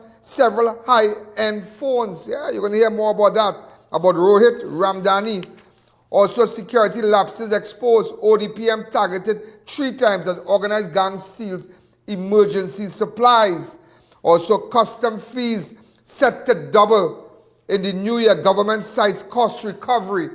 high-end phones. Yeah, you're going to hear more about that, about Rohit Ramdani. Also, security lapses exposed. ODPM targeted 3 times as organized gang steals emergency supplies. Also, custom fees set to double in the new year. Government cites cost recovery.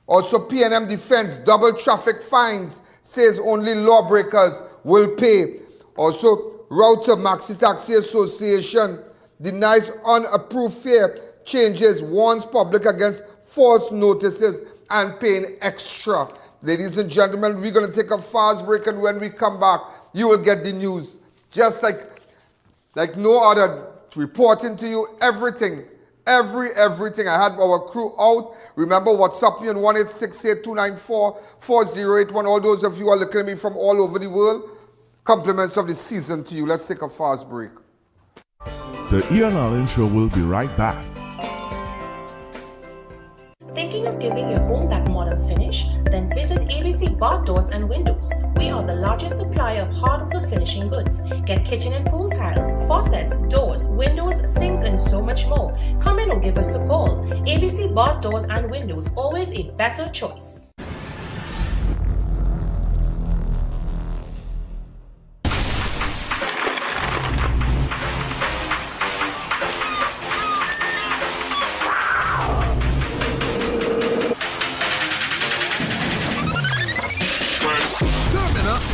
Also, PNM Defense double traffic fines, says only lawbreakers will pay. Also, Router Maxi Taxi Association denies unapproved fare changes, warns public against false notices and paying extra. Ladies and gentlemen, we're going to take a fast break, and when we come back, you will get the news. Just like no other, reporting to you everything. Everything. I had our crew out. Remember, WhatsApp me on 1-868-294-4081. All those of you who are looking at me from all over the world, compliments of the season to you. Let's take a fast break. The I.A.N show will be right back. Thinking of giving your home that modern finish? Then visit ABC Bath Doors and Windows. We are the largest supplier of hardwood finishing goods. Get kitchen and pool tiles, faucets, doors, windows, sinks, and so much more. Come in or give us a call. ABC Bath Doors and Windows, always a better choice.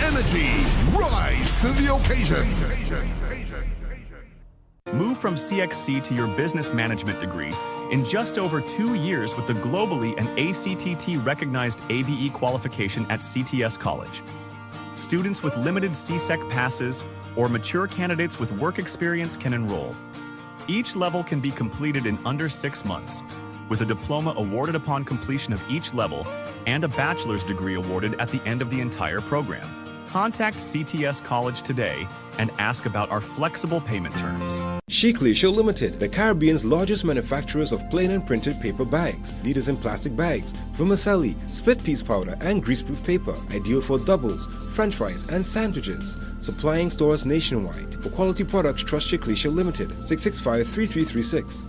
energy. Rise to the occasion. Move from CXC to your business management degree in just over 2 years with the globally and ACTT recognized ABE qualification at CTS College. Students with limited CSEC passes or mature candidates with work experience can enroll. Each level can be completed in under 6 months, with a diploma awarded upon completion of each level and a bachelor's degree awarded at the end of the entire program. Contact CTS College today and ask about our flexible payment terms. Sheikleisha Limited, the Caribbean's largest manufacturers of plain and printed paper bags, leaders in plastic bags, vermicelli, split piece powder, and greaseproof paper, ideal for doubles, french fries, and sandwiches. Supplying stores nationwide. For quality products, trust Sheikleisha Limited, 665-3336.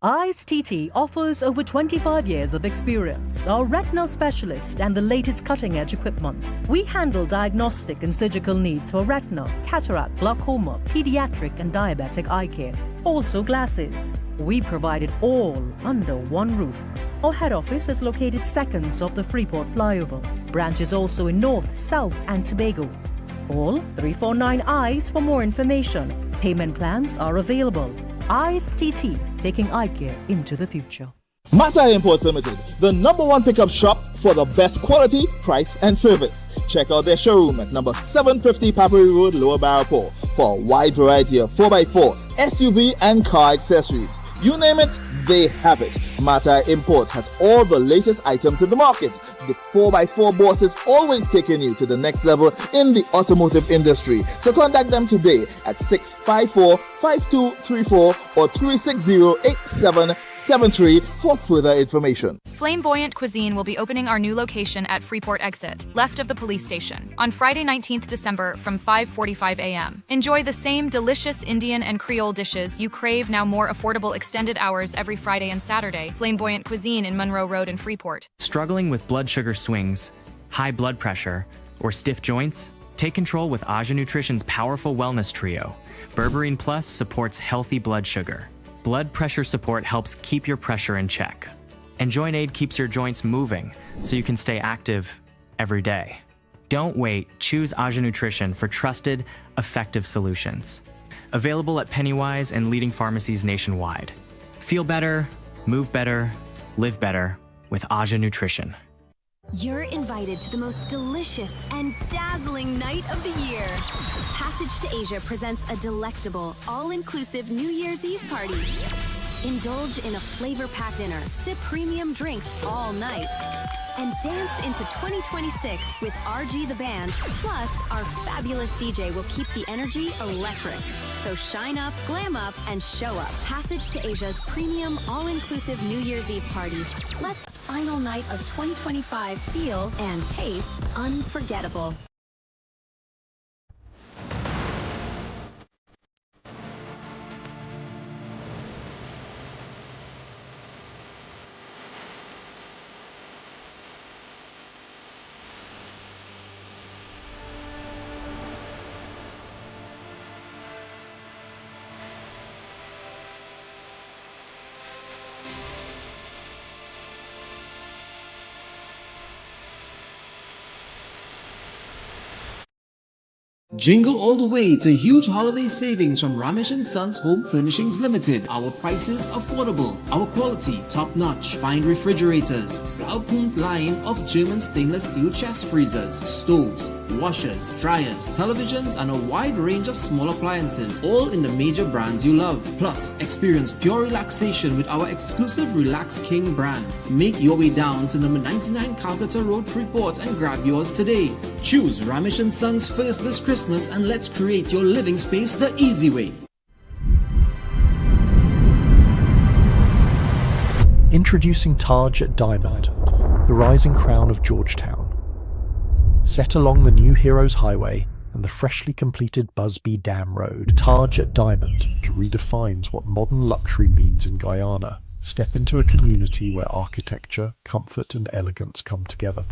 I.A.N TT offers over 25 years of experience, are retinal specialist and the latest cutting-edge equipment. We handle diagnostic and surgical needs for retina, cataract, glaucoma, pediatric and diabetic eye care. Also glasses. We provide it all under one roof. Our head office is located seconds off the Freeport flyover. Branches also in North, South and Tobago. Call 349 eyes for more information. Payment plans are available. I.A.N TT, taking eye care into the future. Mata Imports Limited, the #1 pickup shop for the best quality, price and service. Check out their showroom at number 750 Papuri Road, Lower Barrapore for a wide variety of 4x4, SUV and car accessories. You name it, they have it. Mata Imports has all the latest items in the market. The 4x4 boss is always taking you to the next level in the automotive industry. So contact them today at 654-5234 or 360-8773 for further information. Flamboyant Cuisine will be opening our new location at Freeport Exit, left of the police station, on Friday 19th December from 5:45 a.m. Enjoy the same delicious Indian and Creole dishes you crave, now more affordable extended hours every Friday and Saturday. Flamboyant Cuisine in Monroe Road in Freeport. Struggling with blood sugar swings, high blood pressure, or stiff joints? Take control with A.N Nutrition's powerful wellness trio. Berberine Plus supports healthy blood sugar. Blood pressure support helps keep your pressure in check. And Joint Aid keeps your joints moving so you can stay active every day. Don't wait, choose A.N Nutrition for trusted, effective solutions. Available at Pennywise and leading pharmacies nationwide. Feel better, move better, live better with A.N Nutrition. You're invited to the most delicious and dazzling night of the year. Passage to Asia presents a delectable, all-inclusive New Year's Eve party. Indulge in a flavor-packed dinner, sip premium drinks all night, and dance into 2026 with RG the Band. Plus, our fabulous DJ will keep the energy electric. So shine up, glam up, and show up. Passage to Asia's premium, all-inclusive New Year's Eve party. Let the final night of 2025 feel and taste unforgettable. Jingle all the way to huge holiday savings from Ramesh & Sons Home Furnishings Limited. Our prices affordable, our quality top-notch. Find refrigerators, Blaupunkt line of German stainless steel chest freezers, stoves, washers, dryers, televisions, and a wide range of small appliances, all in the major brands you love. Plus, experience pure relaxation with our exclusive Relax King brand. Make your way down to number 99 Calcutta Road, Freeport, and grab yours today. Choose Ramesh & Sons first this Christmas, and let's create your living space the easy way. Introducing Taj at Diamond, the rising crown of Georgetown. Set along the new Heroes Highway and the freshly completed Busby Dam Road, Taj at Diamond redefines what modern luxury means in Guyana. Step into a community where architecture, comfort and elegance come together.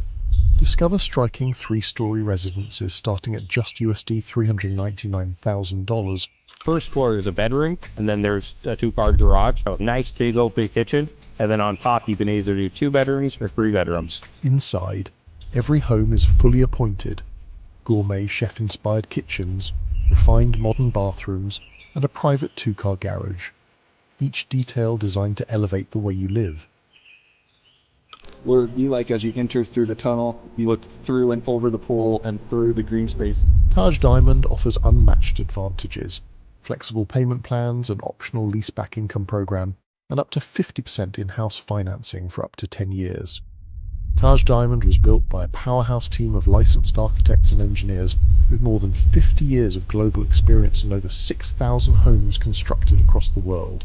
Discover striking 3-story residences starting at just USD $399,000. First floor is a bedroom, and then there's a 2-car garage, a nice big open kitchen, and then on top you can either do 2 bedrooms or 3 bedrooms. Inside, every home is fully appointed, gourmet chef-inspired kitchens, refined modern bathrooms, and a private two-car garage. Each detail designed to elevate the way you live. What it would be like as you enter through the tunnel, you look through and over the pool and through the green space. Taj Diamond offers unmatched advantages, flexible payment plans, an optional leaseback income program, and up to 50% in-house financing for up to 10 years. Taj Diamond was built by a powerhouse team of licensed architects and engineers with more than 50 years of global experience and over 6,000 homes constructed across the world.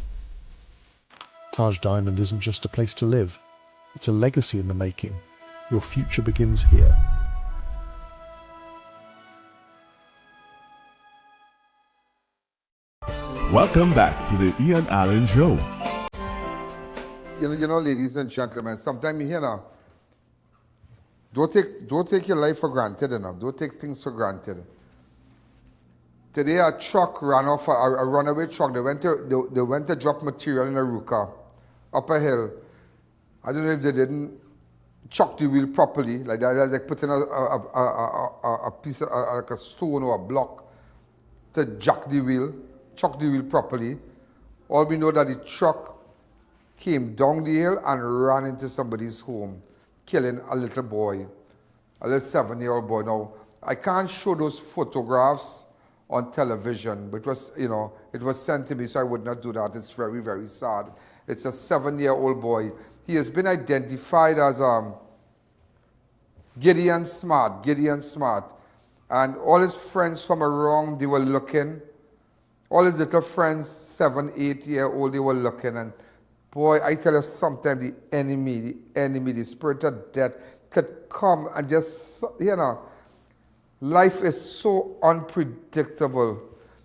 Taj Diamond isn't just a place to live, it's a legacy in the making. Your future begins here. Welcome back to the Ian Allen Show. You know, ladies and gentlemen, sometimes you hear now, don't take your life for granted enough. Don't take things for granted. Today a truck ran off, a runaway truck. They went to drop material in Arouca, up a hill. I don't know if they didn't chuck the wheel properly, like that, like putting a piece of like a stone or a block to chuck the wheel properly. All we know that the truck came down the hill and ran into somebody's home, killing a little boy, a little 7-year-old boy. Now, I can't show those photographs on television, but it was, you know, it was sent to me, so I would not do that. It's very, very sad. It's a 7-year-old boy. He has been identified as Gideon Smart. And all his friends from around, they were looking. All his little friends, 7, 8-year-old, they were looking. And boy, I tell you, sometimes the enemy, the spirit of death could come and just, you know, life is so unpredictable.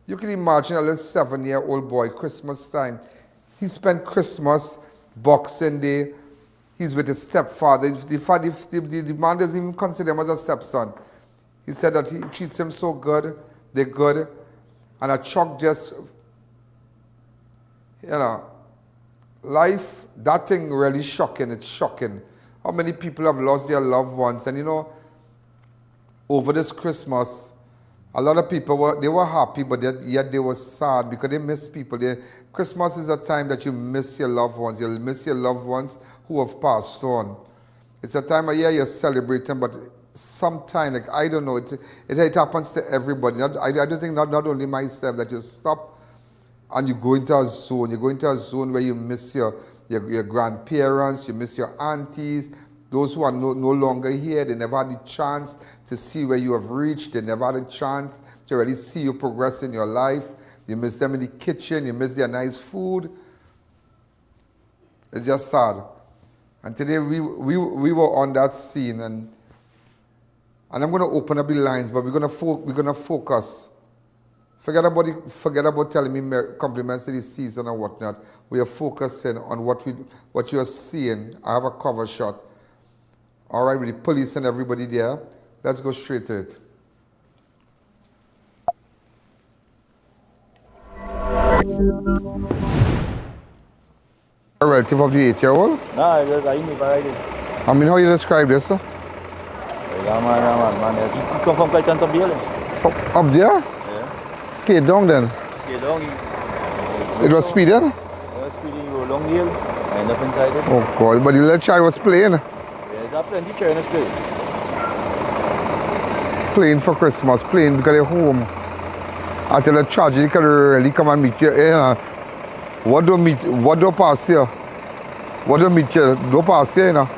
You can imagine a little 7-year-old boy, Christmas time. He spent Christmas, Boxing Day. He's with his stepfather. The man doesn't even consider him as a stepson. He said that he treats him so good, they're good. And a truck just, you know, life, that thing really shocking. It's shocking. How many people have lost their loved ones? And you know, over this Christmas, a lot of people were happy, but yet they were sad because they miss people. Christmas is a time that you miss your loved ones. You'll miss your loved ones who have passed on. It's a time of year you're celebrating, but sometimes, like, I don't know, it happens to everybody. I don't think not only myself, that you stop and you go into a zone. You go into a zone where you miss your grandparents, you miss your aunties, those who are no longer here. They never had the chance to see where you have reached. They never had a chance to really see you progress in your life. You miss them in the kitchen. You miss their nice food. It's just sad. And today we were on that scene, and I'm going to open up the lines, but we're going to focus. Forget about telling me compliments to the season or whatnot. We are focusing on what you are seeing. I have a cover shot. All right, with the police and everybody there. Let's go straight to it. A relative of the 8-year-old? No, just I invited. I mean, how you describe this, sir? Yeah, man. He come from quite up there. Up there? Yeah. Skate down then? Skate down. It was speeding? Yeah, speeding, go long hill. I end up inside it. Oh, God, but the little child was playing? Yeah, there's plenty of children playing. Playing for Christmas, playing because they're home. Until a tragedy can really come and meet you. Yeah. What do pass here? What do meet you? Don't pass here, you know.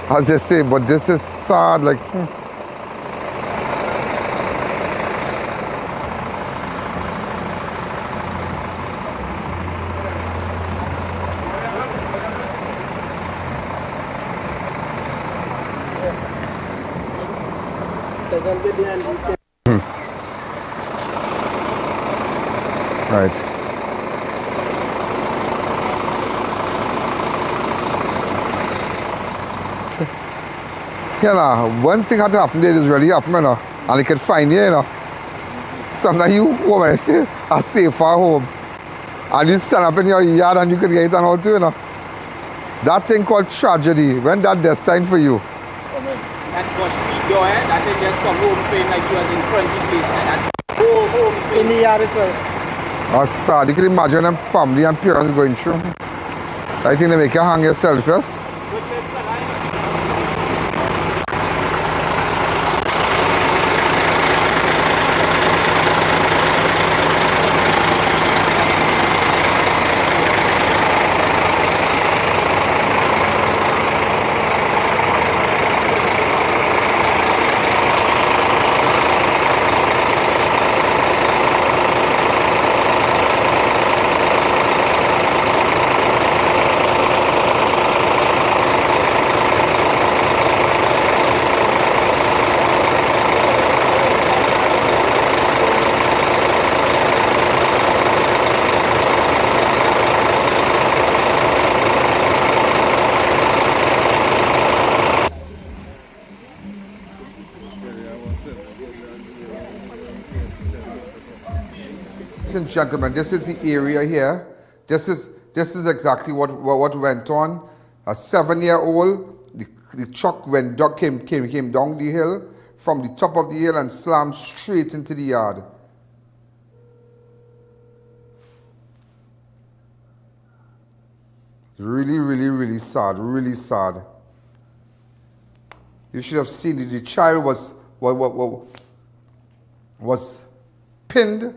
As they say, but this is sad, like. Right. Yeah, one thing had to happen there is really happened, you know, and they can find you, you know. Sometimes you women say, are safe at home. And you stand up in your yard and you could get it and all too, you know. That thing called tragedy, when that destined for you. that bus street door, that they just come home feeling like you was in front of the place, like that. Home in the yard itself. That's sad. You can imagine them family and parents going through. I think they make you hang yourself, yes? Ladies and gentlemen, this is the area here. This is exactly what went on. A 7-year-old, the truck came down the hill from the top of the hill and slammed straight into the yard. Really, really, really sad. Really sad. You should have seen it. The child was pinned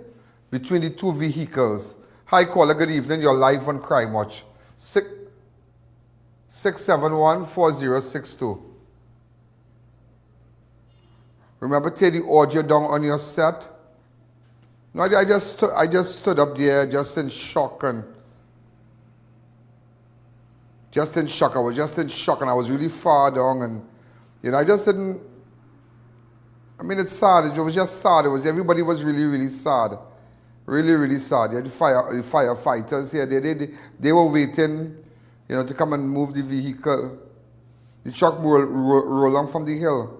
between the two vehicles. Hi, caller, good evening. You're live on Crime Watch. 671-4062. Remember, take the audio down on your set. No, I just stood up there, just in shock I was just in shock, and I was really far down, and I just didn't. I mean, it's sad. It was just sad. Everybody was really, really sad. Really, really sad. The firefighters here, they were waiting, to come and move the vehicle. The truck rolled on from the hill.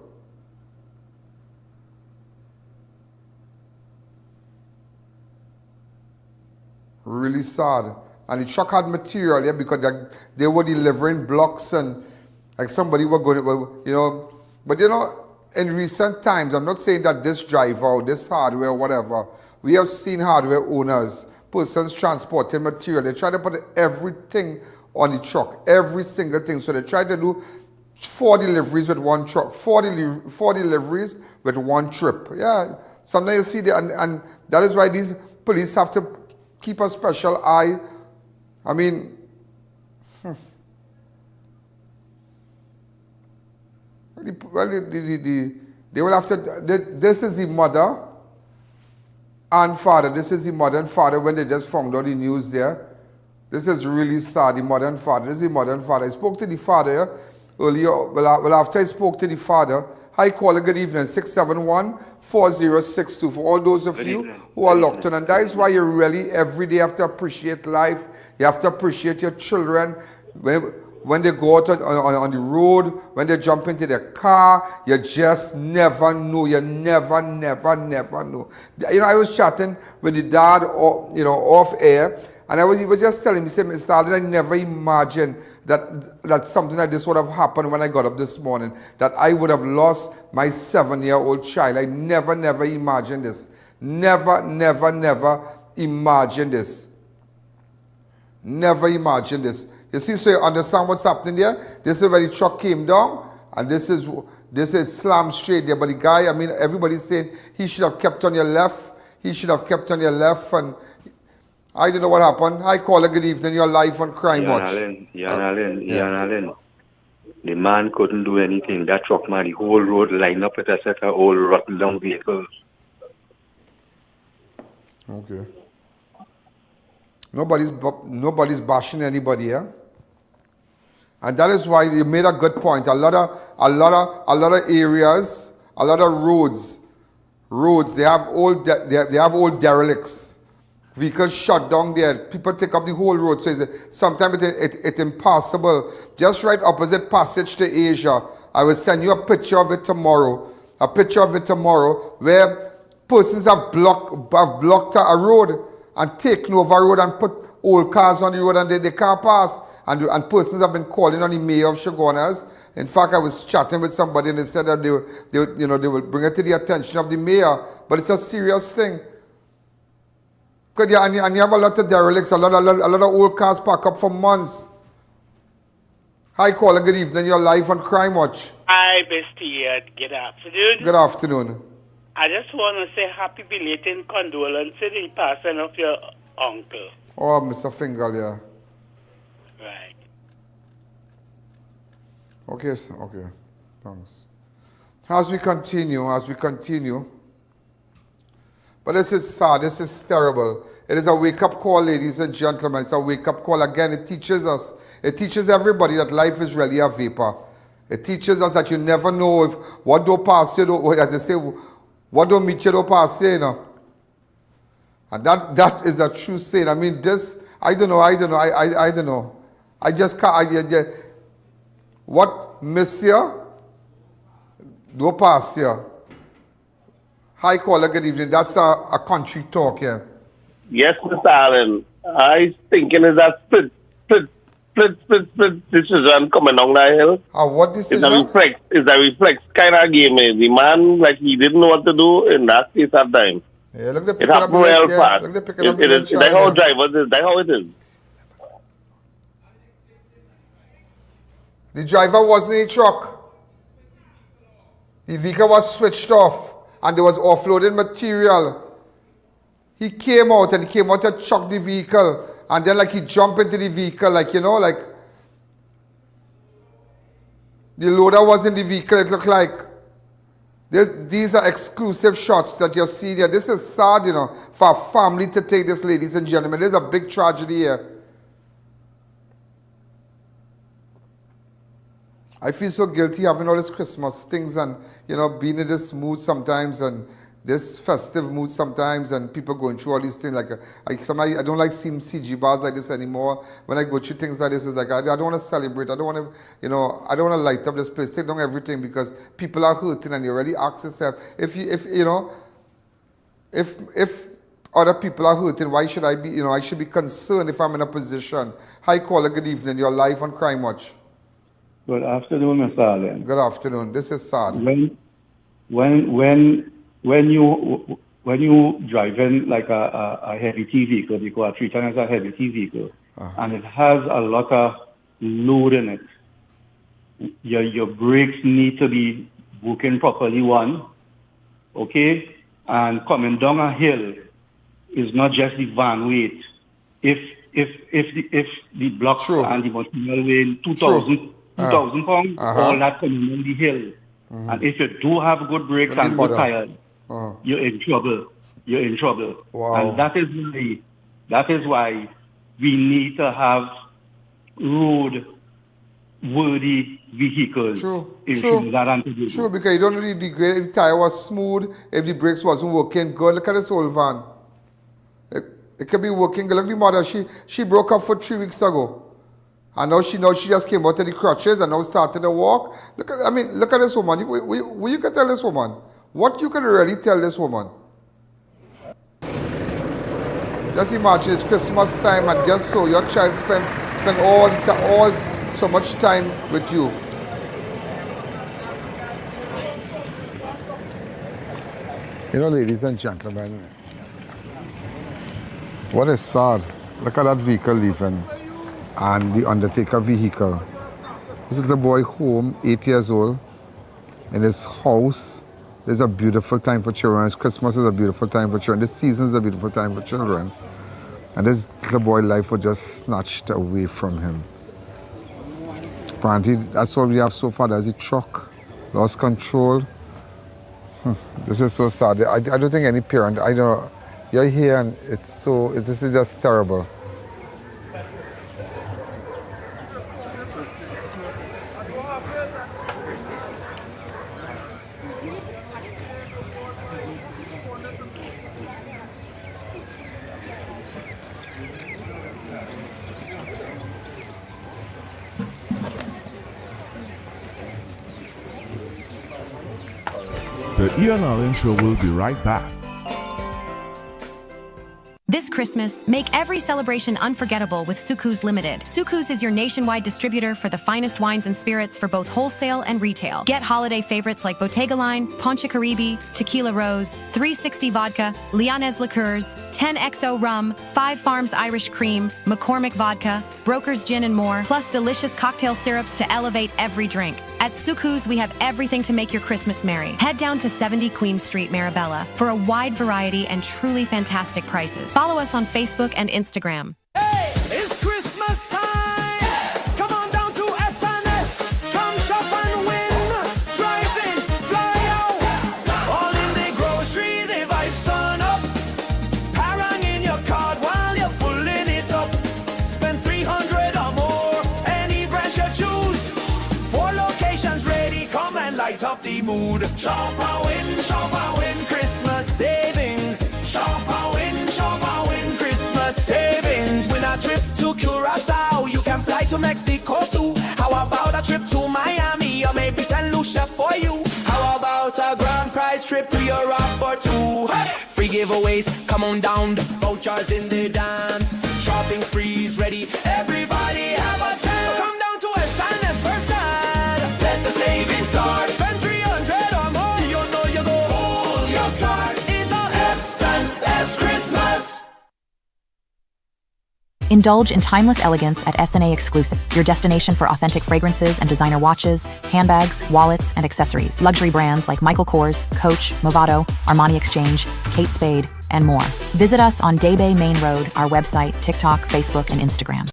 Really sad. And the truck had material here because they were delivering blocks and like somebody were going to, But in recent times, I'm not saying that this driver, this hardware, whatever, we have seen hardware owners, persons transporting material. They try to put everything on the truck, every single thing. So they try to do 4 deliveries with one truck, 4 deliveries with one trip. Yeah, sometimes you see and that is why these police have to keep a special eye. I mean, well, they will have to. This is the mother and father. This is the mother and father when they just found out the news there. This is really sad, the mother and father. This is the mother and father. I spoke to the father earlier. Well, after I spoke to the father, hi, caller, good evening, 671-4062. For all those of you who are locked in. And that is why you really every day have to appreciate life. You have to appreciate your children. When they go out on the road, when they jump into their car, you just never know. You never know. I was chatting with the dad, off air, and he was just telling me, saying, Mr. Alden, I never imagined that something like this would have happened when I got up this morning, that I would have lost my 7-year-old child. I never imagined this. Never imagined this. Never imagined this. You see, so you understand what's happening there? This is where the truck came down, and this is slammed straight there. But the guy, I mean, everybody's saying he should have kept on your left. He should have kept on your left, and I don't know what happened. Hi, caller, good evening. You're live on Crime Watch. Ian, the man couldn't do anything. That truck, man, the whole road lined up with a set of old rotten down vehicles. Okay. Nobody's bashing anybody here. And that is why you made a good point. A lot of areas, a lot of roads, they have old derelicts. Vehicles shut down there. People take up the whole road. So sometimes it's impossible. Just right opposite Passage to Asia. I will send you a picture of it tomorrow. Where persons have blocked a road. and taken over road and put old cars on the road and they can't pass. And persons have been calling on the mayor of Chaguanas. In fact, I was chatting with somebody and they said that they will bring it to the attention of the mayor. But it's a serious thing. And you have a lot of derelicts, a lot of old cars parked up for months. Hi, caller. Good evening. You're live on Crime Watch. Hi, Bestie. Good afternoon. Good afternoon. I just want to say happy belated condolences in the passing of your uncle. Oh, Mr. Fingal, yeah. Right. Okay, sir. Okay. Thanks. As we continue. But this is sad. This is terrible. It is a wake-up call, ladies and gentlemen. It's a wake-up call. Again, it teaches us, it teaches everybody that life is really a vapor. It teaches us that you never know if what don't pass you, as they say, what don't meet you don't pass you, you know. And that is a true saying. I mean, this, I don't know. I just can't, what miss you, don't pass you. Hi, caller, good evening. That's a country talk here. Yes, Mr. Allen. I thinking is that split decision coming down the hill. What decision? It's a reflex kind of game. The man, like, he didn't know what to do in that case at time. Yeah, look, it happened real fast. That's how drivers is. That's how it is. The driver wasn't in a truck. The vehicle was switched off. And there was offloading material. He came out and chucked the vehicle. And then like he jumped into the vehicle, like, you know, like the loader was in the vehicle, it looked like. These are exclusive shots that you're seeing here. This is sad, you know, for a family to take this, ladies and gentlemen. There's a big tragedy here. I feel so guilty having all these Christmas things and, you know, being in this mood sometimes and this festive mood sometimes and people going through all these things. Like, I don't like seeing CG bars like this anymore. When I go through things like this, it's like, I don't want to celebrate. I don't want to, you know, I don't want to light up this place, take down everything because people are hurting and you already ask yourself, if other people are hurting, why should I be, you know, I should be concerned if I'm in a position. Hi, caller, good evening. You're live on Crime Watch. Good afternoon, Mr. Allen. Good afternoon. This is sad. When you driving like a heavy T vehicle, because I treat it as a heavy T vehicle, and it has a lot of load in it, your brakes need to be working properly, one, okay? And coming down a hill is not just the van weight. If the block and the material weigh 2,000 pounds, all that coming down the hill. And if you do have good brakes and good tires, you're in trouble. You're in trouble. Wow. And that is why we need to have road-worthy vehicles in Trinidad and Tobago. True, because you don't really degrade if the tire was smooth, if the brakes wasn't working good. Look at this old van. It could be working good. Look at the mother. She broke up for 3 weeks ago. And now she just came out of the crutches and now started to walk. Look at this woman. What you can tell this woman? What you can really tell this woman? Just imagine it's Christmas time and just so your child spend all so much time with you. You know, ladies and gentlemen, what is sad? Look at that vehicle leaving. And the undertaker vehicle. This little boy home, 8 years old, in his house. It's a beautiful time for children. Christmas is a beautiful time for children. This season is a beautiful time for children. And this little boy's life was just snatched away from him. Apparently, that's all we have so far. There's a truck, lost control. This is so sad. I don't think any parent, you're here and this is just terrible. The I.A.N. Show will be right back. This Christmas, make every celebration unforgettable with Suku's Limited. Suku's is your nationwide distributor for the finest wines and spirits for both wholesale and retail. Get holiday favorites like Bottega Line, Ponche Caribe, Tequila Rose, 360 Vodka, Lianes Liqueurs, 10XO Rum, 5 Farms Irish Cream, McCormick Vodka, Broker's Gin and more, plus delicious cocktail syrups to elevate every drink. At Suku's, we have everything to make your Christmas merry. Head down to 70 Queen Street, Marabella, for a wide variety and truly fantastic prices. Follow us on Facebook and Instagram. Hey, it's Christmas time! Yeah. Come on down to SNS. Come shop and win. Drive in, fly out. All in the grocery, the vibes turn up. Parang in your card while you're pulling it up. Spend 300 or more, any branch you choose. 4 locations ready, come and light up the mood. Shop and win, Christmas savings. Shop and win, Christmas savings. Win a trip to Curacao, you can fly to Mexico too. How about a trip to Miami or maybe St. Lucia for you? How about a grand prize trip to Europe or 2? Hey! Free giveaways, come on down, vouchers in the dance. Shopping sprees ready, everybody have a chance. So come down to SNS person. Let the savings start. Spend 300 or more, you know you go. Pull your card. It's our SNS Christmas. Indulge in timeless elegance at S&A Exclusive, your destination for authentic fragrances and designer watches, handbags, wallets, and accessories. Luxury brands like Michael Kors, Coach, Movado, Armani Exchange, Kate Spade, and more. Visit us on Daybay Main Road, our website, TikTok, Facebook, and Instagram.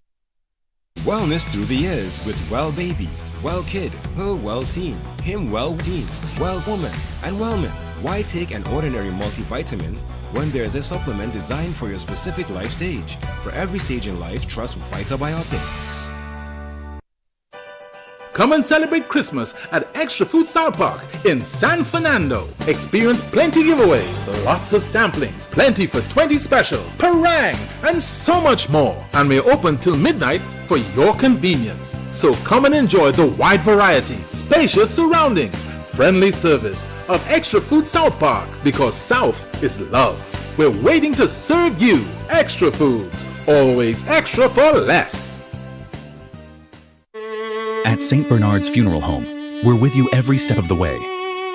Wellness through the years with Well Baby, Well Kid, Her Well Teen, Him Well Teen, Well Woman, and Wellman. Why take an ordinary multivitamin when there's a supplement designed for your specific life stage? For every stage in life, trust Phytobiotics. Come and celebrate Christmas at Extra Food South Park in San Fernando. Experience plenty giveaways, lots of samplings, plenty for 20 specials, parang, and so much more. And we're open till midnight for your convenience. So come and enjoy the wide variety, spacious surroundings, friendly service of Extra Food South Park, because South is love. We're waiting to serve you. Extra Foods, always extra for less. At St. Bernard's Funeral Home, we're with you every step of the way.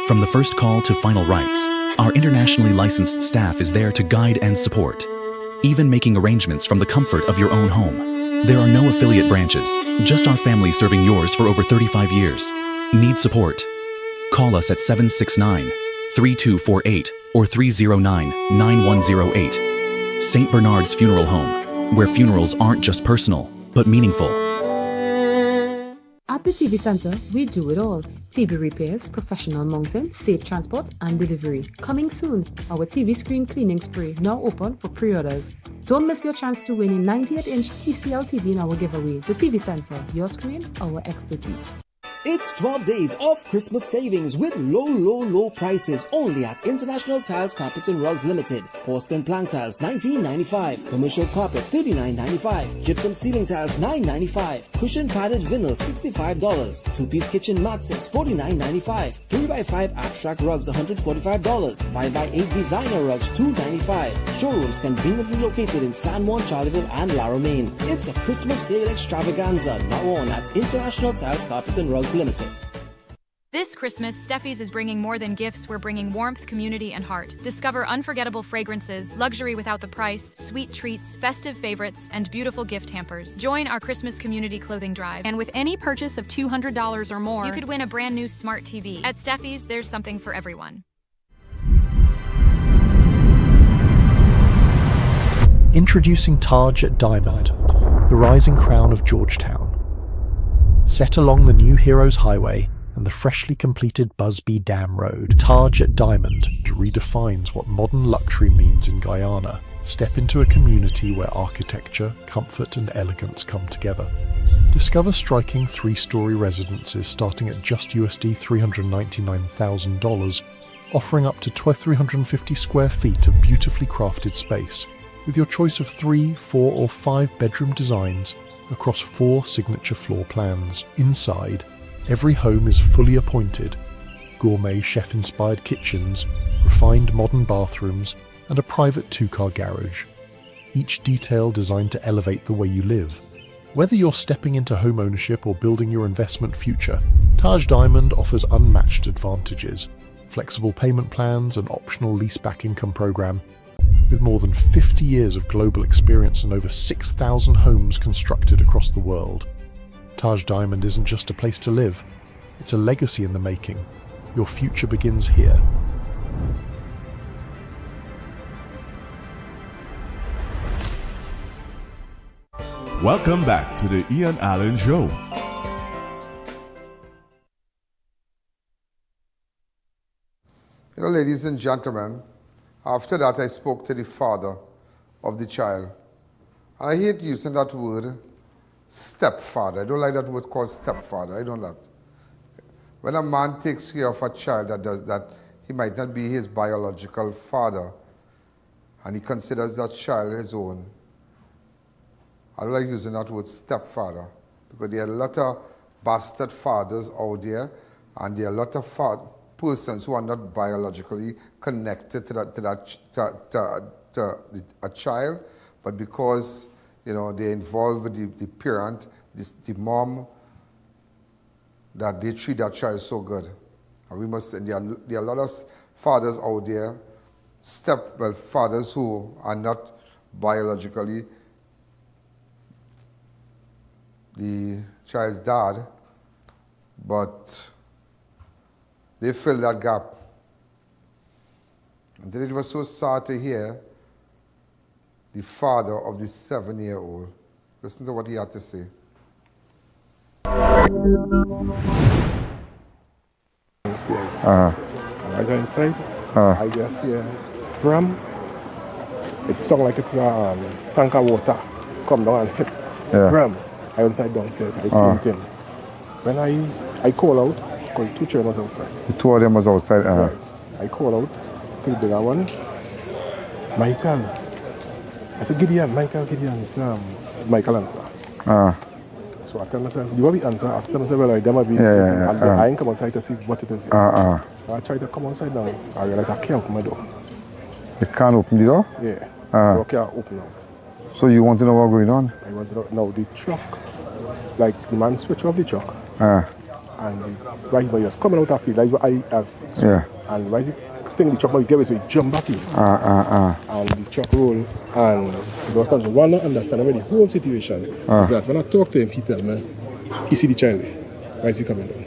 From the first call to final rites, our internationally licensed staff is there to guide and support, even making arrangements from the comfort of your own home. There are no affiliate branches, just our family serving yours for over 35 years. Need support? Call us at 769-3248 or 309-9108. St. Bernard's Funeral Home, where funerals aren't just personal, but meaningful. At the TV Center, we do it all. TV repairs, professional mounting, safe transport, and delivery. Coming soon, our TV screen cleaning spray, now open for pre-orders. Don't miss your chance to win a 98-inch TCL TV in our giveaway. The TV Center, your screen, our expertise. It's 12 days of Christmas savings with low prices only at International Tiles, Carpets and Rugs Limited. Porcelain plank tiles $19.95, commercial carpet $39.95, gypsum ceiling tiles $9.95, cushion padded vinyl $65, 2-piece kitchen mats is $49.95, 3x5 abstract rugs $145, 5x8 designer rugs $2.95. Showrooms conveniently located in San Juan, Charleville and La Romaine. It's a Christmas sale extravaganza now on at International Tiles, Carpets and Rugs Limited. This Christmas, Steffi's is bringing more than gifts. We're bringing warmth, community, and heart. Discover unforgettable fragrances, luxury without the price, sweet treats, festive favorites, and beautiful gift hampers. Join our Christmas community clothing drive. And with any purchase of $200 or more, you could win a brand new smart TV. At Steffi's, there's something for everyone. Introducing Taj at Diamond, the rising crown of Georgetown. Set along the new Heroes Highway and the freshly completed Busby Dam Road, Taj at Diamond redefines what modern luxury means in Guyana. Step into a community where architecture, comfort and elegance come together. Discover striking 3-story residences starting at just USD $399,000, offering up to 350 square feet of beautifully crafted space, with your choice of 3, 4 or 5 bedroom designs across 4 signature floor plans. Inside, every home is fully appointed, gourmet chef-inspired kitchens, refined modern bathrooms, and a private 2-car garage. each detail designed to elevate the way you live. Whether you're stepping into home ownership or building your investment future, Taj Diamond offers unmatched advantages, flexible payment plans, and optional leaseback income program. With more than 50 years of global experience and over 6,000 homes constructed across the world, Taj Diamond isn't just a place to live, it's a legacy in the making. Your future begins here. Welcome back to the I.A.N Show. You know, ladies and gentlemen, after that I spoke to the father of the child. I hate using that word, stepfather. I don't like that word called stepfather. I don't like that. When a man takes care of a child that he might not be his biological father, and he considers that child his own, I don't like using that word stepfather, because there are a lot of bastard fathers out there, and there are a lot of persons who are not biologically connected to a child, but because they're involved with the parent, the mom, that they treat that child so good. And we must. And there are a lot of fathers out there, fathers who are not biologically the child's dad, but they fill that gap. And then it was so sad to hear the father of the 7-year-old. Listen to what he had to say. As I inside, I just hear ram. It sounds like it's a tank of water come down and hit. Ram. I inside downstairs. I came in. When I call out, because 2 children was outside. The 2 of them was outside. Right. I call out to the bigger one. Michael. I said, Gideon. It's Michael answer. So I tell myself, you want to answer? After I say, well, there might be. I ain't come outside to see what it is. So I try to come outside now. I realize I can't open my door. You can't open the door? Yeah. The door can't open out. So you want to know what's going on? I want to know. No, the truck, like the man switch off the truck. And right when he was coming out of it, like I have. And why is it? The truck might get away, so he jumped back in. And the truck roll, and the husband want to understand the whole situation is that when I talk to him, he tell me he see the child. Why is he coming down?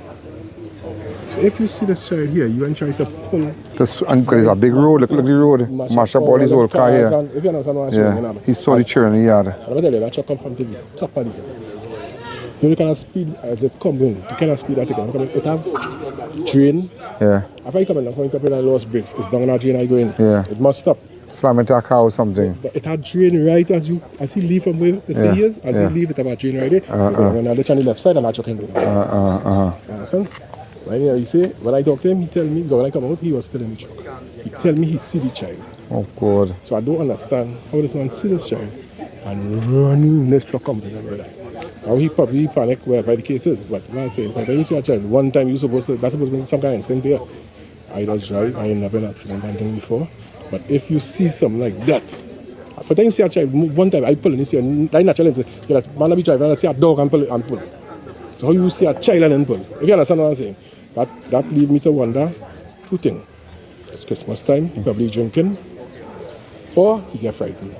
So if you see this child here, you and try to pull. And because it's a big road, look at the road. Mash up all his whole car here. If you understand what I'm saying, he saw the children in the yard. I'm tell you, that truck come from the top of the hill. You cannot speed as it comes in. You cannot speed at it. It have drain. If I come in, I'm going to put on lost brakes. It's down in a drain I go in. It must stop. Slam into a car or something. But it had drain right as you leave from where the sea is. As you leave, it have a drain right there. When I look on the left side, and I chuck him down. Understand? You see, when I talk to him, he tell me, when I come out, he was telling me truck. He tell me he see the child. Oh God. So I don't understand how this man see this child and running this truck come to him, brother. Now he probably panic wherever the case is, but what I'm saying, when you see a child, one time that's supposed to be some kind of instinct there. I don't drive, I ain't never been an accident and thing before. But if you see something like that, for time you see a child, one time I pull and you see like naturally, you're like, man, I be driving and I see a dog and pull. So how you see a child and then pull? If you understand what I'm saying, that leads me to wonder 2 things. It's Christmas time, probably drinking, or he get frightened.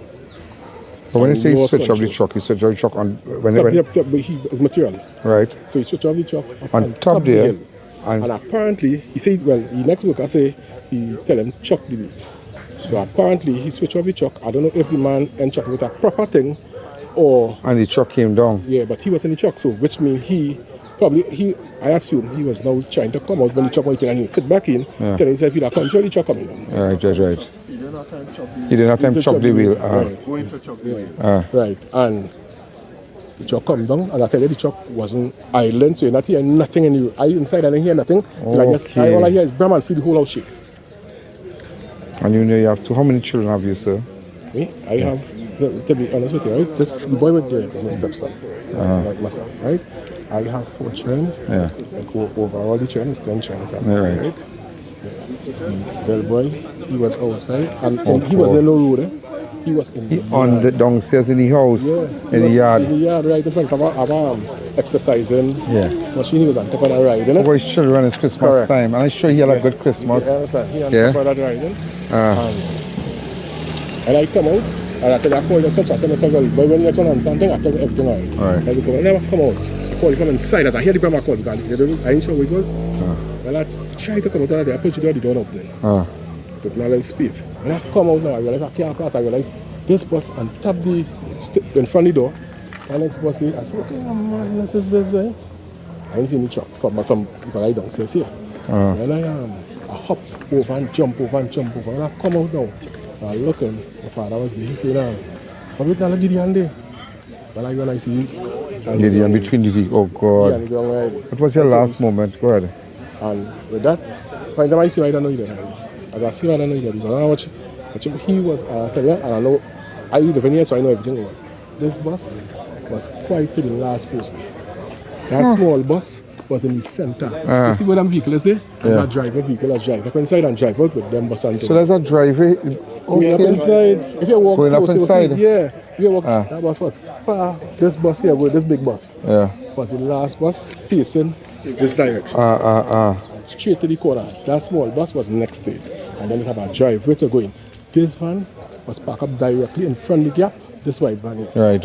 But when you say he switch off the truck, he switch off the truck on it's material. Right. So he switch off the truck on top there. The and apparently he said, well, the next week I say he tell him chuck the wheel. So apparently he switched off the truck. I don't know if the man and truck with a proper thing or and the truck came down. Yeah, but he was in the truck, so which means I assume he was now trying to come out when the truck went in and he fit back in, telling himself he'd control the truck coming down. Right. He did not time chuck the wheel. Right. And the truck come down, and I tell you the truck wasn't island, so you're not hearing nothing inside. I didn't hear nothing. Okay. All I hear is Brahman feel the whole house shake. And you know you have how many children have you, sir? Me? I have, to be honest with you, right? The boy with there is my stepson. Like myself, right? I have 4 children. Like over all the children is 10 children. Right? The little boy, he was outside, and he wasn't in no road. He was in the on the downstairs in the house, in the yard. In the yard, right in front of our exercising machine. He was on top of that ride, innit? Boy, children, it's Christmas time, and I'm sure he had a good Christmas. You understand? He on top of that ride, and I come out, and I tell him, I call him, I tell myself, well, but when you turn on something, I tell him everything all right. And I never come out. I call him, come inside, as I hear the grandma call, because I ain't sure who it was. Well, I try to come out of there, I put the door opening. Put me all in space. When I come out now, I realize I can't pass. I realize this bus on top the in front of the door. And next bus, I said, what kind of madness is this way? I didn't see any truck because I downstairs here. And I hop over and jump over and jump over. And I come out now. I look and my father was there. He said, I'm with all Gideon there. But I realize he... Gideon between the feet. Oh, God. What was your last moment? Go ahead. And with that, by the time I see, I don't know either. As I see, I don't know either. So I watch him. He was, and I know, I live in here, so I know everything was. This bus was quite to the last person. That small bus was in the center. You see where them vehicle is there? There's a driver vehicle, a driver. Go inside and drive out with them bus and so there's a driver going up inside. If you walk going up inside? If you walk, that bus was far. This bus here, this big bus, was the last bus facing this direction. Straight to the corner. That small bus was next to it. And then we have a driver to go in. This van was parked up directly in front of the gap. This white van here. Right.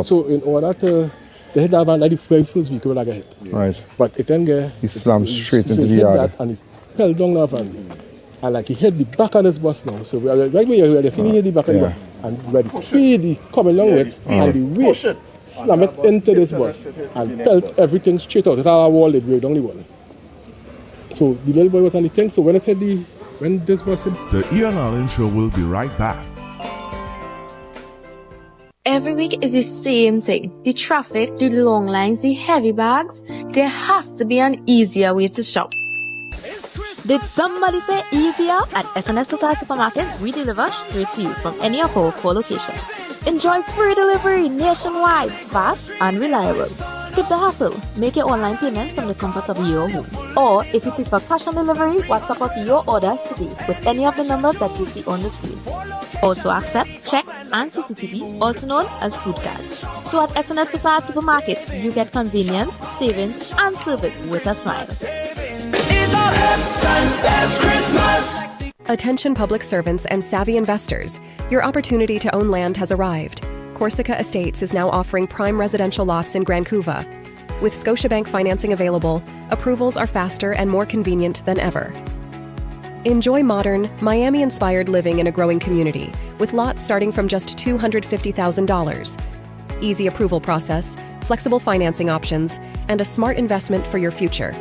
So in order to hit that van, like the very first vehicle I got hit. Right. But it then he slammed straight into the yard. And he fell down that van. And like he hit the back of this bus now. So right where you see he hit the back of the bus. And where the speed he coming along with, and the weight slam it into this bus and pelt everything straight out. It's all a wall, it way down the wall. So the little boy was on the thing. So when this bus hit, The I.A.N show will be right back. Every week is the same thing. The traffic, the long lines, the heavy bags. There has to be an easier way to shop. Did somebody say easier? At SNS Pasar Supermarket, we deliver straight to you from any of our 4 locations. Enjoy free delivery nationwide, fast and reliable. Skip the hassle. Make your online payments from the comfort of your home. Or if you prefer cash on delivery, WhatsApp us your order today with any of the numbers that you see on the screen. Also accept checks and CCTV, also known as food cards. So at SNS Pasar Supermarket, you get convenience, savings, and service with a smile. Attention public servants and savvy investors, your opportunity to own land has arrived. Corsica Estates is now offering prime residential lots in Grand Couva. With Scotiabank financing available, approvals are faster and more convenient than ever. Enjoy modern, Miami-inspired living in a growing community, with lots starting from just $250,000. Easy approval process, flexible financing options, and a smart investment for your future.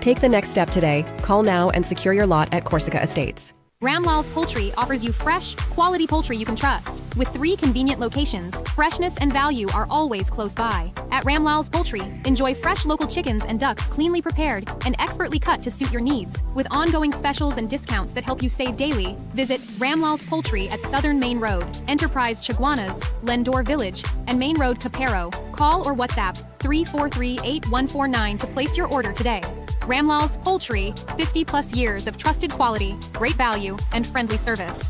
Take the next step today. Call now and secure your lot at Corsica Estates. Ramlal's Poultry offers you fresh, quality poultry you can trust. With 3 convenient locations, freshness and value are always close by. At Ramlal's Poultry, enjoy fresh local chickens and ducks cleanly prepared and expertly cut to suit your needs. With ongoing specials and discounts that help you save daily, visit Ramlal's Poultry at Southern Main Road, Enterprise Chaguanas, Lendor Village, and Main Road Capero. Call or WhatsApp 343-8149 to place your order today. Ramlal's Poultry, 50+ years of trusted quality, great value, and friendly service.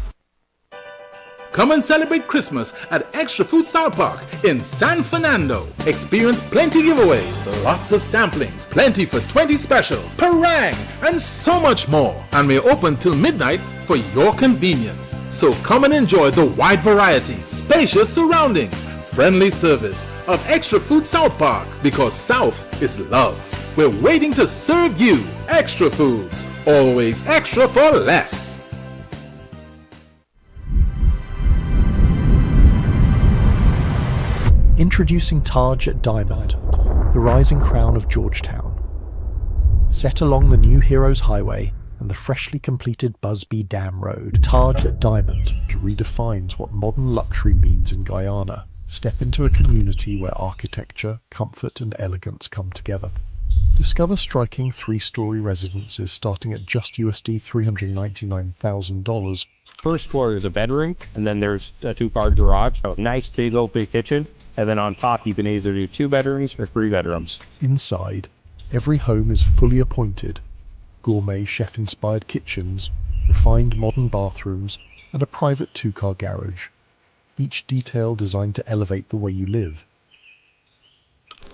Come and celebrate Christmas at Extra Food South Park in San Fernando. Experience plenty giveaways, lots of samplings, plenty for 20 specials, parang, and so much more. And may open till midnight for your convenience. So come and enjoy the wide variety, spacious surroundings, friendly service of Extra Food South Park, because South is love. We're waiting to serve you extra foods, always extra for less. Introducing Taj at Diamond, the rising crown of Georgetown. Set along the new Heroes Highway and the freshly completed Busby Dam Road, Taj at Diamond redefines what modern luxury means in Guyana. Step into a community where architecture, comfort and elegance come together. Discover striking 3-story residences starting at just USD $399,000. First floor is a bedroom, and then there's a 2-car garage, a nice big open kitchen, and then on top you can either do 2 bedrooms or 3 bedrooms. Inside, every home is fully appointed. Gourmet chef-inspired kitchens, refined modern bathrooms, and a private 2-car garage. each detail designed to elevate the way you live.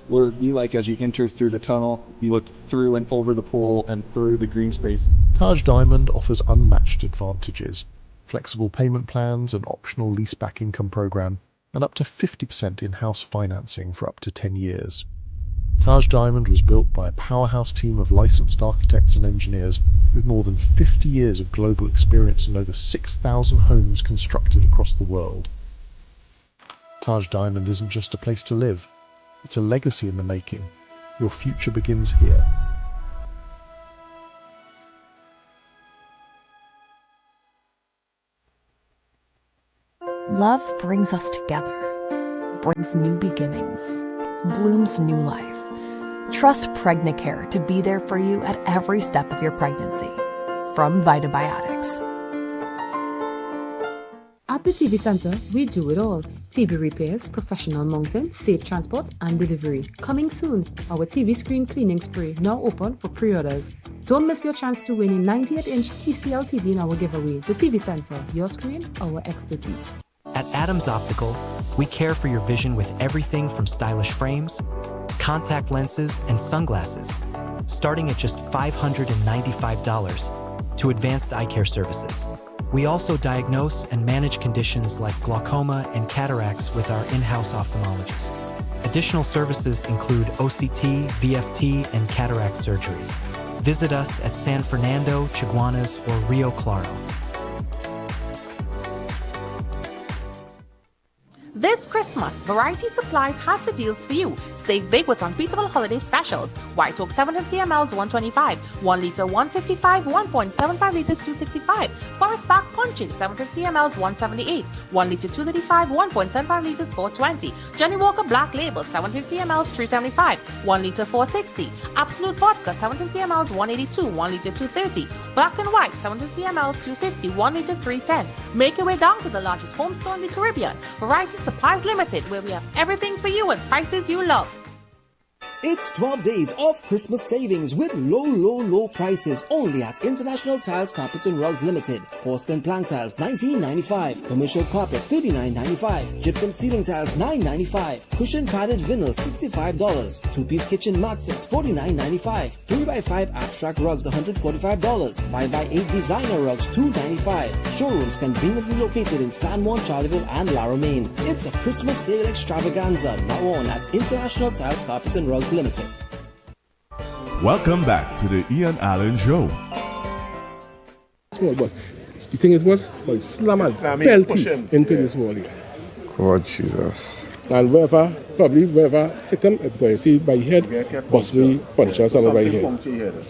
What it would be like as you enter through the tunnel, you look through and over the pool and through the green space. Taj Diamond offers unmatched advantages, flexible payment plans, an optional leaseback income program, and up to 50% in-house financing for up to 10 years. Taj Diamond was built by a powerhouse team of licensed architects and engineers with more than 50 years of global experience and over 6,000 homes constructed across the world. Taj Diamond isn't just a place to live, it's a legacy in the making. Your future begins here. Love brings us together, brings new beginnings, blooms new life. Trust Pregnacare to be there for you at every step of your pregnancy. From Vitabiotics. At the TV Center, we do it all. TV repairs, professional mounting, safe transport, and delivery. Coming soon, our TV screen cleaning spray now open for pre-orders. Don't miss your chance to win a 98-inch TCL TV in our giveaway. The TV Center, your screen, our expertise. At Adams Optical, we care for your vision with everything from stylish frames, contact lenses, and sunglasses, starting at just $595, to advanced eye care services. We also diagnose and manage conditions like glaucoma and cataracts with our in-house ophthalmologist. Additional services include OCT, VFT, and cataract surgeries. Visit us at San Fernando, Chaguanas, or Rio Claro. This Christmas, Variety Supplies has the deals for you. Save big with unbeatable holiday specials. White Oak 750 ml 125, 1 liter 155, 1.75 liters 265. Forest Park Punches 750 ml 178, 1 liter 235, 1.75 liters 420. Johnny Walker Black Label 750 ml 375, 1 liter 460. Absolute Vodka 750 ml 182, 1 liter 230. Black and White 750 ml 250, 1 liter 310. Make your way down to the largest home store in the Caribbean. Variety Supplies Limited, where we have everything for you at prices you love. It's 12 days of Christmas savings with low prices only at International Tiles, Carpets and Rugs Limited. Porcelain plank tiles $19.95, commercial carpet $39.95, gypsum ceiling tiles $9.95, cushion padded vinyl $65, two-piece kitchen mats is $49.95, 3x5 abstract rugs $145, 5x8 designer rugs $2.95. Showrooms conveniently located in San Juan, Charleville and La Romaine. It's a Christmas sale extravaganza now on at International Tiles, Carpets and Rugs Limited. Welcome back to the I.A.N. Show. Small bus. The thing it was slam and pelty into this wall here. God Jesus. And wherever hit him, because you see by head, bus we punch us on by head.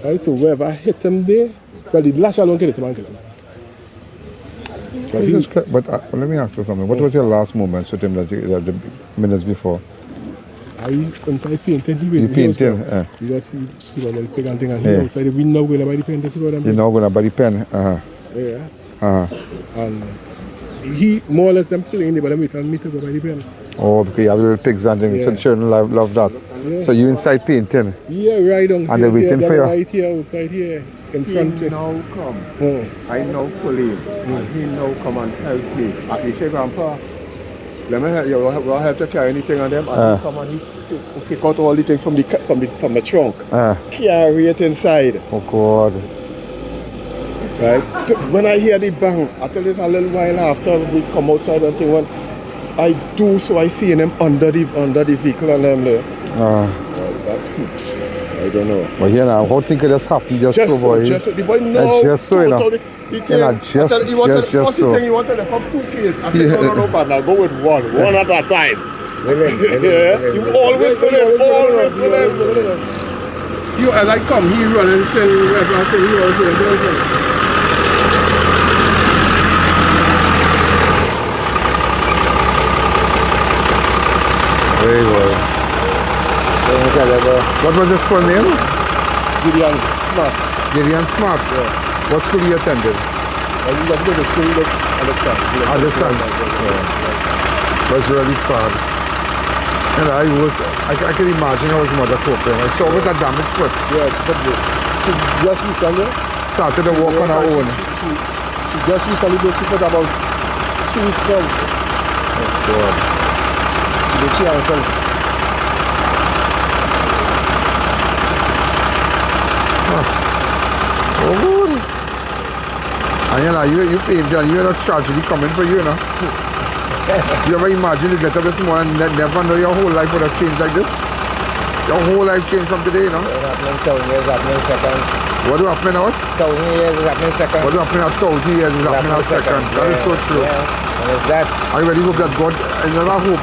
Right, so wherever hit him there, well the lash alone can hit him and kill him. But let me ask you something. What was your last moment with him that the minutes before? Once I painted, you painted? You just see the pig and thing and he outside, we now going to buy the pen to see what I'm doing. You're now going to buy the pen? Yeah. And he more or less them killing in the bottom and me to go buy the pen. Oh, because you have little pigs and things, so children love that. Yeah. So you inside painting? Yeah, right on. And they're waiting for you? Right here, outside here, in front. He now come. I now pull him, and he now come and help me. And he say, Grandpa, let me help you. Will I help to carry anything on them? And he come and he pick out all the things from the trunk. Carry it inside. Oh God. Right? When I hear the bang, I tell you a little while after we come outside and thing, when I do so I see them under the vehicle and them there. I don't know. But here now, how think it just happened just so, boy? The boy no, just so, you know. First thing he wanted to have 2 kids. I said, no, but now go with one at a time. You always go there, always go there. You, as I come, he run and tell me where I say, he always go. Very well. What was his full name? Gideon Smart. Gideon Smart? Yeah. What school you attended? You just go to school, just understand. Yeah. It was really sad. And I can imagine how his mother coping. I saw with a damaged foot. Yes, but she just recently started to walk on her own. She just recently broke her foot about 2 weeks now. God. Which your uncle? Oh, good. And you paint and you know tragedy coming for you, you know. You ever imagine you get up this morning and never know your whole life would have changed like this? Your whole life changed from today, you know? It happened 1,000 years, happening seconds. What do happen now? 1,000 years is happening seconds. What do happen now? 1,000 years is happening now seconds. That is so true. Yeah. And it's that. I really hope that God, another hope,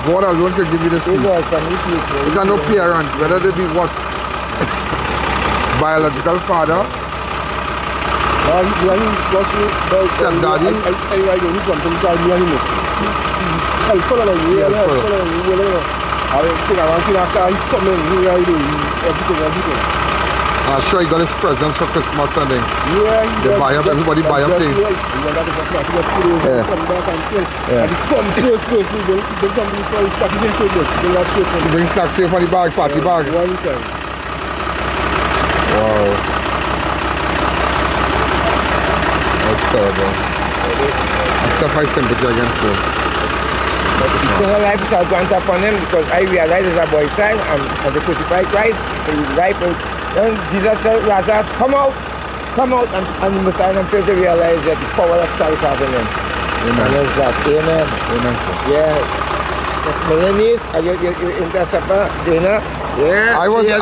God alone can give you this peace. It's no parent, whether they be what? Biological father, stepdaddy. I'm sure he got his presents for Christmas and then they buy up, everybody buy up things. Bring snacks here for the bag, party bag. Wow. That's terrible. Except my sympathy against you. So whole life is going to upon him because I realize it's a boy child and the crucified Christ. So his life out. Then Jesus tells Lazarus, come out, and the Messiah and fail to realize that the power of Christ has in him. Amen. And it's that. Amen. Amen, sir. Yeah. My niece, you supper, dinner. Yeah. I was there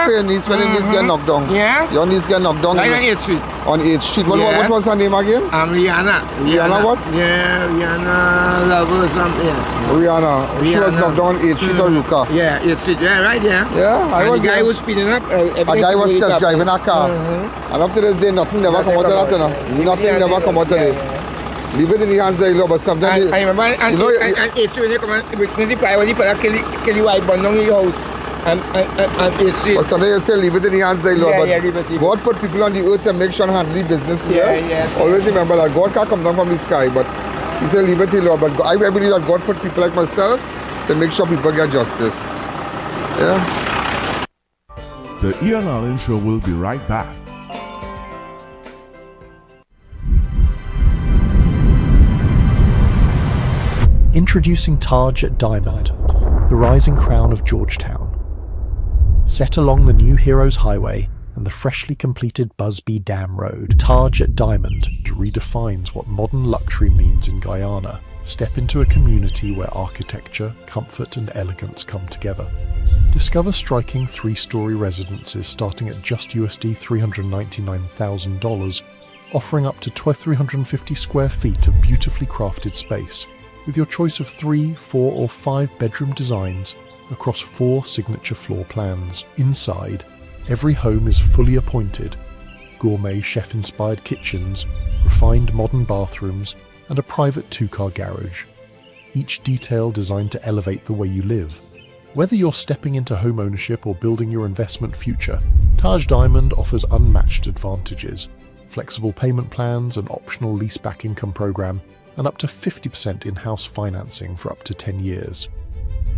for your niece when your niece get knocked down. Yes. Your niece get knocked down. Like on 8th Street. On 8th Street. What was her name again? Rihanna. Rihanna what? Yeah, Rihanna Love or something. Yeah. Rihanna. She was knocked down on 8th Street, Arouca. Yeah, 8th Street. Yeah, right, yeah. Yeah, I was the guy there. was speeding up. A guy was test driving a car. And up to this day, nothing never come out of that, you know. Nothing never come out of it. Leave it in the hands of the Lord, but sometimes... I remember, and 8th Street, when you come and when the guy kill your wife, burn down your house. And 8th Street. But sometimes you say leave it in the hands of the Lord, leave but it. God put people on the earth to make sure and handle the business too. Yeah. Always remember that God can't come down from the sky, but He said leave it to the Lord. But I believe that God put people like myself to make sure people get justice. Yeah. The I.A.N Show will be right back. Introducing Taj at Diamond, the rising crown of Georgetown. Set along the new Heroes Highway and the freshly completed Busby Dam Road, Taj at Diamond redefines what modern luxury means in Guyana. Step into a community where architecture, comfort and elegance come together. Discover striking 3-story residences starting at just USD $399,000, offering up to 350 square feet of beautifully crafted space, with your choice of 3, 4 or 5 bedroom designs across 4 signature floor plans. Inside, every home is fully appointed, gourmet chef-inspired kitchens, refined modern bathrooms, and a private 2-car garage. Each detail designed to elevate the way you live. Whether you're stepping into home ownership or building your investment future, Taj Diamond offers unmatched advantages, flexible payment plans, an optional leaseback income program, and up to 50% in-house financing for up to 10 years.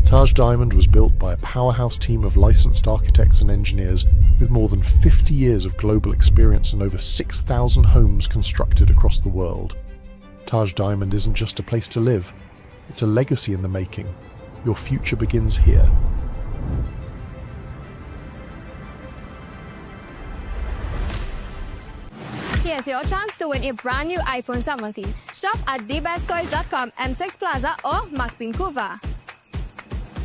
Taj Diamond was built by a powerhouse team of licensed architects and engineers with more than 50 years of global experience and over 6,000 homes constructed across the world. Taj Diamond isn't just a place to live, it's a legacy in the making. Your future begins here. Here's your chance to win a brand new iPhone 17. Shop at thebesttoys.com, M6 Plaza or Vancouver.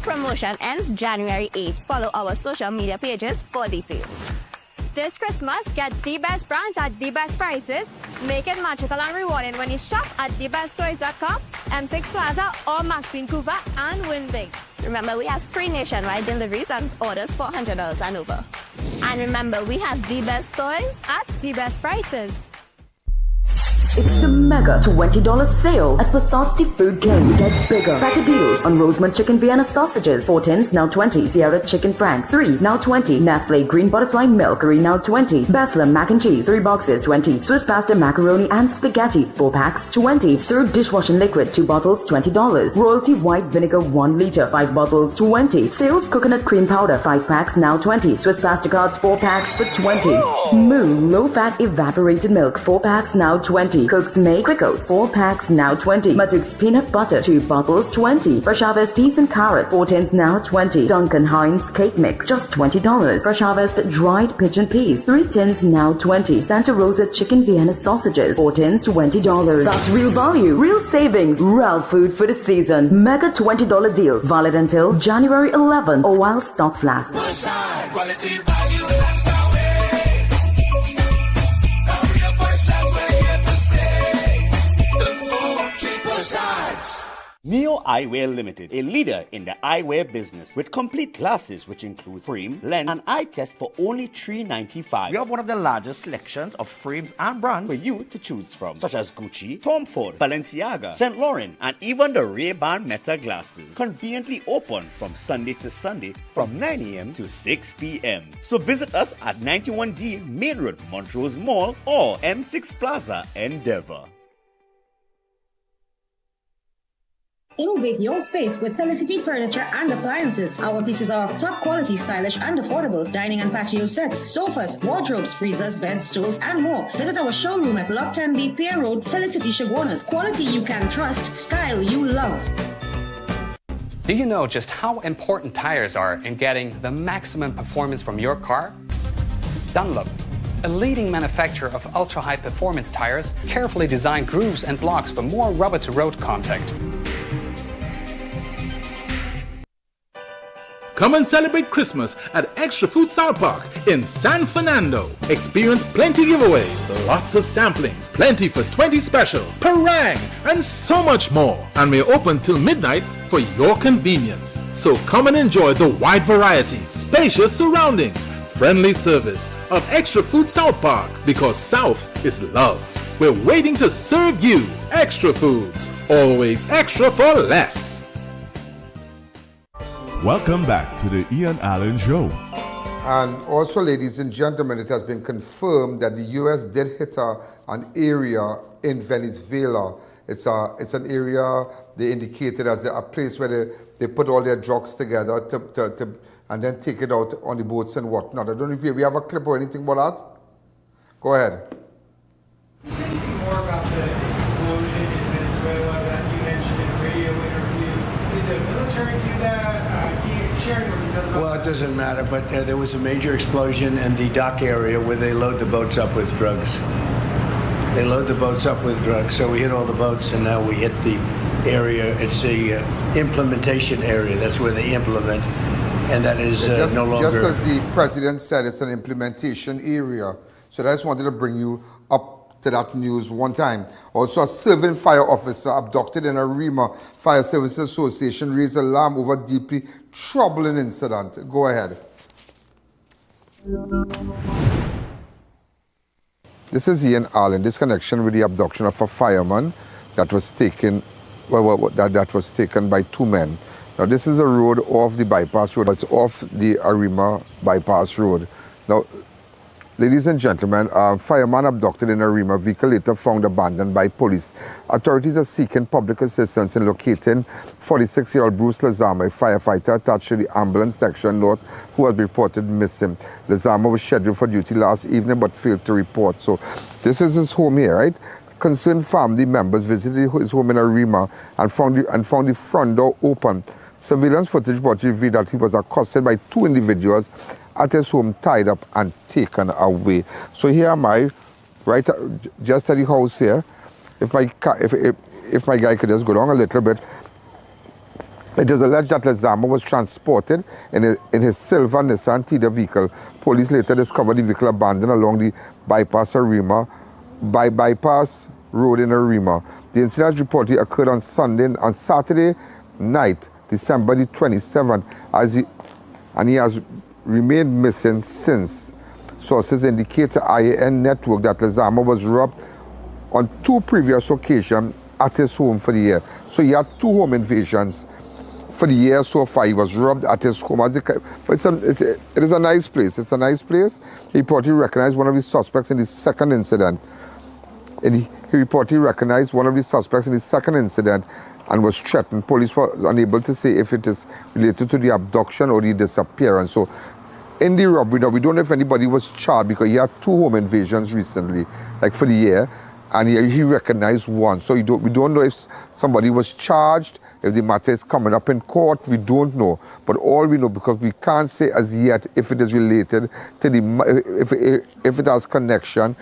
Promotion ends January 8th. Follow our social media pages for details. This Christmas, get the best brands at the best prices. Make it magical and rewarding when you shop at thebesttoys.com, M6 Plaza or Vancouver and win big. Remember, we have free nationwide deliveries on orders $400 and over. And remember, we have the best toys at the best prices. It's the mega $20 sale at Passat's Food King. Get bigger, fatter deals on Rosemont Chicken Vienna sausages. 4 tins, now 20. Sierra Chicken Frank, 3, now 20. Nestle Green Butterfly Milkery, now 20. Basler Mac and Cheese, 3 boxes, 20. Swiss Pasta Macaroni and Spaghetti, 4 packs, 20. Sir Dishwashing Liquid, 2 bottles, $20. Royalty White Vinegar, 1 liter, 5 bottles, 20. Sales Coconut Cream Powder, 5 packs, now 20. Swiss Pasta Cards, 4 packs for 20. Moo Low Fat Evaporated Milk, 4 packs, now 20. 20. Cook's Make Quick Oats, 4 packs now 20. Matuk's Peanut Butter, 2 bottles 20. Fresh Harvest Peas and Carrots, 4 tins now 20. Duncan Hines Cake Mix, just $20. Fresh Harvest Dried Pigeon Peas, 3 tins now 20. Santa Rosa Chicken Vienna Sausages, 4 tins $20. That's real value, real savings, real food for the season. Mega $20 deals, valid until January 11th or while stocks last. Neo Eyewear Limited, a leader in the eyewear business with complete glasses which include frame, lens, and eye test for only $3.95. We have one of the largest selections of frames and brands for you to choose from, such as Gucci, Tom Ford, Balenciaga, St. Laurent, and even the Ray-Ban Meta glasses. Conveniently open from Sunday to Sunday from 9 a.m. to 6 p.m. So visit us at 91D Main Road, Montrose Mall, or M6 Plaza, Endeavour. Innovate your space with Felicity Furniture and Appliances. Our pieces are of top quality, stylish and affordable. Dining and patio sets, sofas, wardrobes, freezers, beds, stoves and more. Visit our showroom at Lot 10B Pier Road, Felicity Chaguanas. Quality you can trust, style you love. Do you know just how important tires are in getting the maximum performance from your car? Dunlop, a leading manufacturer of ultra-high performance tires, carefully designed grooves and blocks for more rubber-to-road contact. Come and celebrate Christmas at Extra Food South Park in San Fernando. Experience plenty giveaways, lots of samplings, plenty for 20 specials, parang, and so much more. And we're open till midnight for your convenience. So come and enjoy the wide variety, spacious surroundings, friendly service of Extra Food South Park, because South is love. We're waiting to serve you. Extra Foods, always extra for less. Welcome back to the I.A.N Show. And also, ladies and gentlemen, it has been confirmed that the U.S. did hit an area in Venezuela. It's an area they indicated as a place where they put all their drugs together to and then take it out on the boats and whatnot. I don't know if we have a clip or anything about that. Go ahead. Is there anything more about the explosion in Venezuela that you mentioned in a radio interview? Did the military do that? Well, it doesn't matter, but there was a major explosion in the dock area where they load the boats up with drugs. They load the boats up with drugs, so we hit all the boats, and now we hit the area. It's the implementation area. That's where they implement, and that is no longer... Just as the president said, it's an implementation area. So I just wanted to bring you up to that news one time. Also, a serving fire officer abducted in Arima Fire Services Association raised alarm over deeply troubling incident. Go ahead. This is Ian this connection with the abduction of a fireman that was taken, that was taken by 2 men. Now, this is a road off the bypass road. It's off the Arima bypass road. Now, ladies and gentlemen, fireman abducted in Arima, vehicle later found abandoned by police. Authorities are seeking public assistance in locating 46-year-old Bruce Lezama, a firefighter attached to the ambulance section north, who has been reported missing. Lezama was scheduled for duty last evening but failed to report. So this is his home here, right? Concerned family members visited his home in Arima and found the front door open. Surveillance footage revealed that he was accosted by 2 individuals at his home, tied up and taken away. So here am I, right just at the house here. If my guy could just go down a little bit. It is alleged that Lezama was transported in his silver Nissan Tiida vehicle. Police later discovered the vehicle abandoned along the bypass road in Arima. The incident reportedly occurred on Saturday night, December the 27th, and he has remained missing since. Sources indicate to I.A.N network that Lezama was robbed on 2 previous occasions at his home for the year. So he had 2 home invasions for the year so far. He was robbed at his home. But it is a nice place. It's a nice place. He reportedly recognized one of his suspects in the second incident. He reportedly recognized one of the suspects in the second incident and was threatened. Police were unable to say if it is related to the abduction or the disappearance. So in the robbery, now we don't know if anybody was charged because he had 2 home invasions recently, like for the year. and he recognized one. So we don't know if somebody was charged, if the matter is coming up in court, we don't know. But all we know, because we can't say as yet if it is related to if it has connection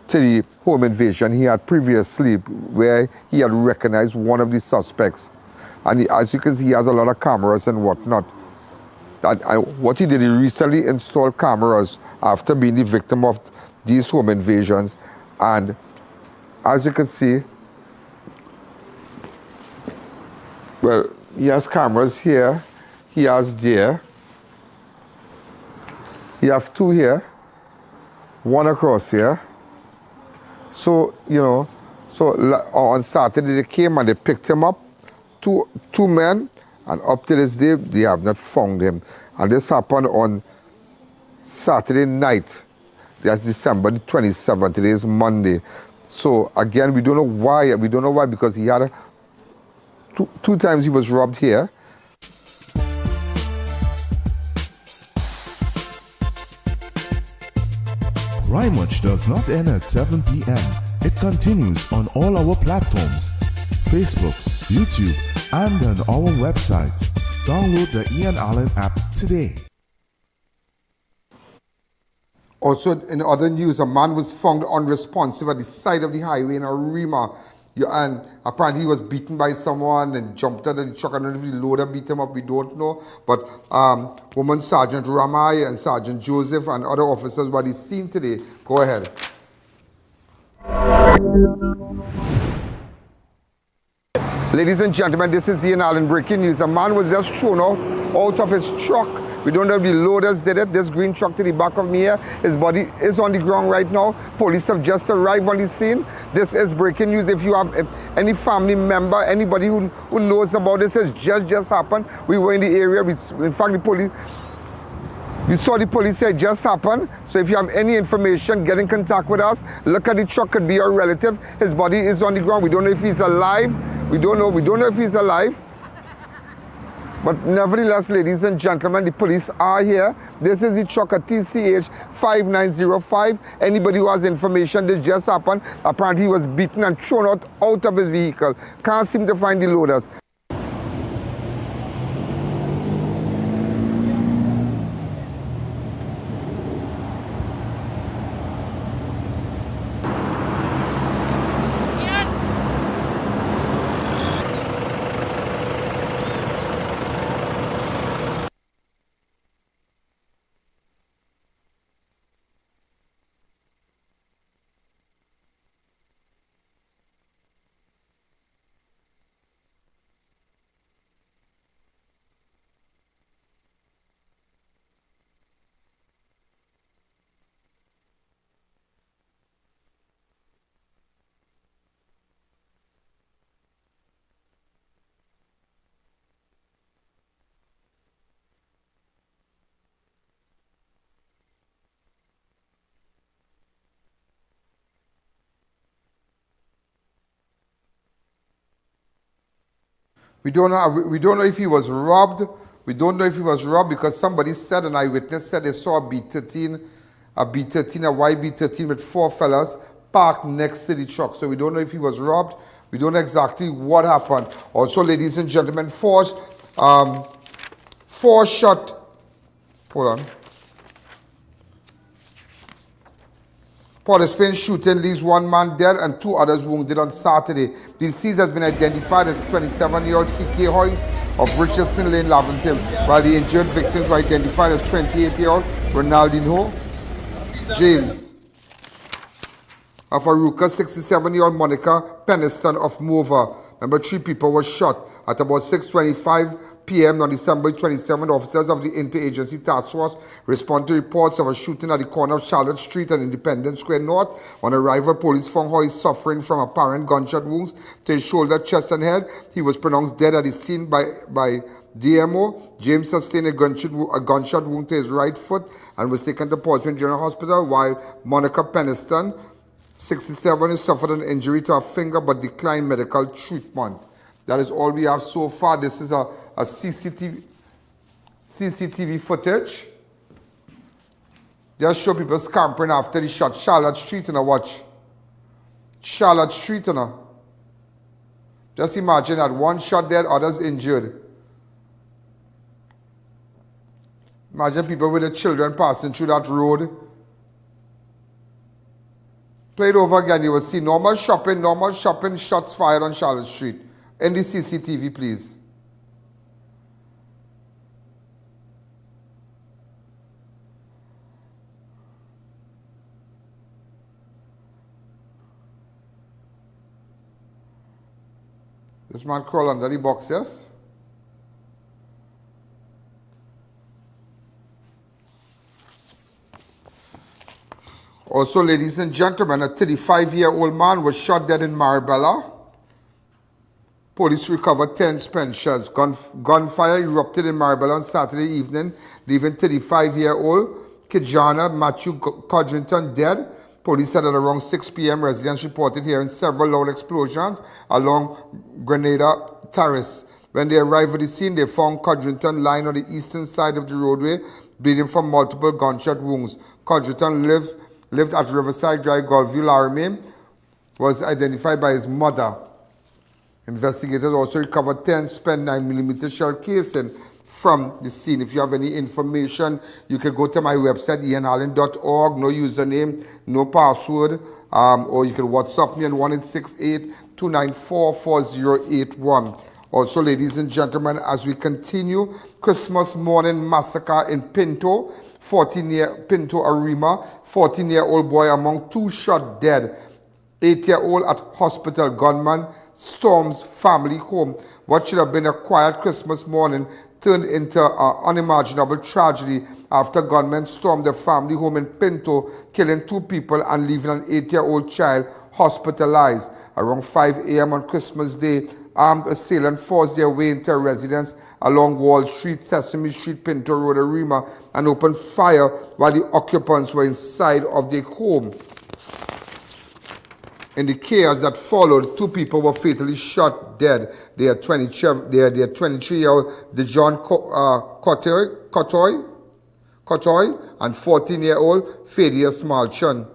to the home invasion he had previously, where he had recognized one of the suspects. And as you can see, he has a lot of cameras and whatnot. What he did, he recently installed cameras after being the victim of these home invasions. And as you can see, well, he has cameras here, he has there. He has two here, one across here. So, on Saturday they came and they picked him up, two men, and up to this day, they have not found him. And this happened on Saturday night. That's December the 27th. Today is Monday. So, again, we don't know why. We don't know why, because he had two times he was robbed here. Crime Watch does not end at 7 p.m. It continues on all our platforms, Facebook, YouTube, and on our website. Download the I.A.N app today. Also, in other news, a man was found unresponsive at the side of the highway in Arima. And apparently he was beaten by someone and jumped out of the truck. I don't know if the loader beat him up, we don't know. But Woman Sergeant Ramai and Sergeant Joseph and other officers were at the scene today. Go ahead. Ladies and gentlemen, this is I.A.N breaking news. A man was just thrown out of his truck. We don't know if the loaders did it. This green truck to the back of me here, his body is on the ground right now. Police have just arrived on the scene. This is breaking news. If you have any family member, anybody who knows about this, has just happened. We were in the area. In fact, we saw the police say it just happened. So if you have any information, get in contact with us. Look at the truck, could be your relative. His body is on the ground. We don't know if he's alive. We don't know if he's alive. But nevertheless, ladies and gentlemen, the police are here. This is the truck at TCH 5905. Anybody who has information, this just happened. Apparently he was beaten and thrown out of his vehicle. Can't seem to find the loaders. We don't know if he was robbed. We don't know if he was robbed because somebody said, an eyewitness said they saw a B13, a white B13 with four fellas parked next to the truck. So we don't know if he was robbed. We don't know exactly what happened. Also, ladies and gentlemen, four shot. Hold on. Port of Spain shooting leaves one man dead and two others wounded on Saturday. The deceased has been identified as 27-year-old T.K. Hoyce of Richardson Lane, Laventille, while the injured victims were identified as 28-year-old Ronaldinho James of Arouca, 67-year-old Monica Peniston of Mova. Remember, 3 people were shot at about 6:25 p.m. on December 27th. Officers of the Interagency Task Force respond to reports of a shooting at the corner of Charlotte Street and Independence Square North. On arrival, police found Hoyce suffering from apparent gunshot wounds to his shoulder, chest, and head. He was pronounced dead at the scene by DMO. James sustained a gunshot wound to his right foot and was taken to Portsmouth General Hospital, while Monica Peniston, 67, suffered an injury to her finger but declined medical treatment. That is all we have so far. This is a CCTV footage. Just show people scampering after the shot. Charlotte Street, and watch. Charlotte Street, you know. Just imagine that, one shot dead, others injured. Imagine people with their children passing through that road. Play it over again, you will see normal shopping, shots fired on Charlotte Street. In the CCTV, please. This man crawled under the box, yes? Also, ladies and gentlemen, a 35-year-old man was shot dead in Marabella. Police recovered 10 spent shells. Gunfire erupted in Marabella on Saturday evening, leaving 35-year-old Guyana Matthew Codrington dead. Police said at around 6 p.m. residents reported hearing several loud explosions along Grenada Terrace. When they arrived at the scene, they found Codrington lying on the eastern side of the roadway, bleeding from multiple gunshot wounds. Codrington lived at Riverside Drive, Gulfview, Arima, was identified by his mother. Investigators also recovered 10 spent 9mm shell casing from the scene. If you have any information, you can go to my website, ianalleyne.org. No username, no password, or you can WhatsApp me on 1-868-294-4081. Also, ladies and gentlemen, as we continue, Christmas morning massacre in Pinto, Pinto Arima, 14-year-old boy among 2 shot dead. 8-year-old at hospital, gunman storms family home. What should have been a quiet Christmas morning turned into an unimaginable tragedy after gunmen stormed the family home in Pinto, killing 2 people and leaving an 8-year-old child hospitalized. Around 5 a.m. on Christmas Day, armed assailants forced their way into a residence along Wall Street, Sesame Street, Pinto Road, Arima, and opened fire while the occupants were inside of their home. In the chaos that followed, 2 people were fatally shot dead. They are 23-year-old Dejon Cotoy and 14-year-old Thaddeus Malchon.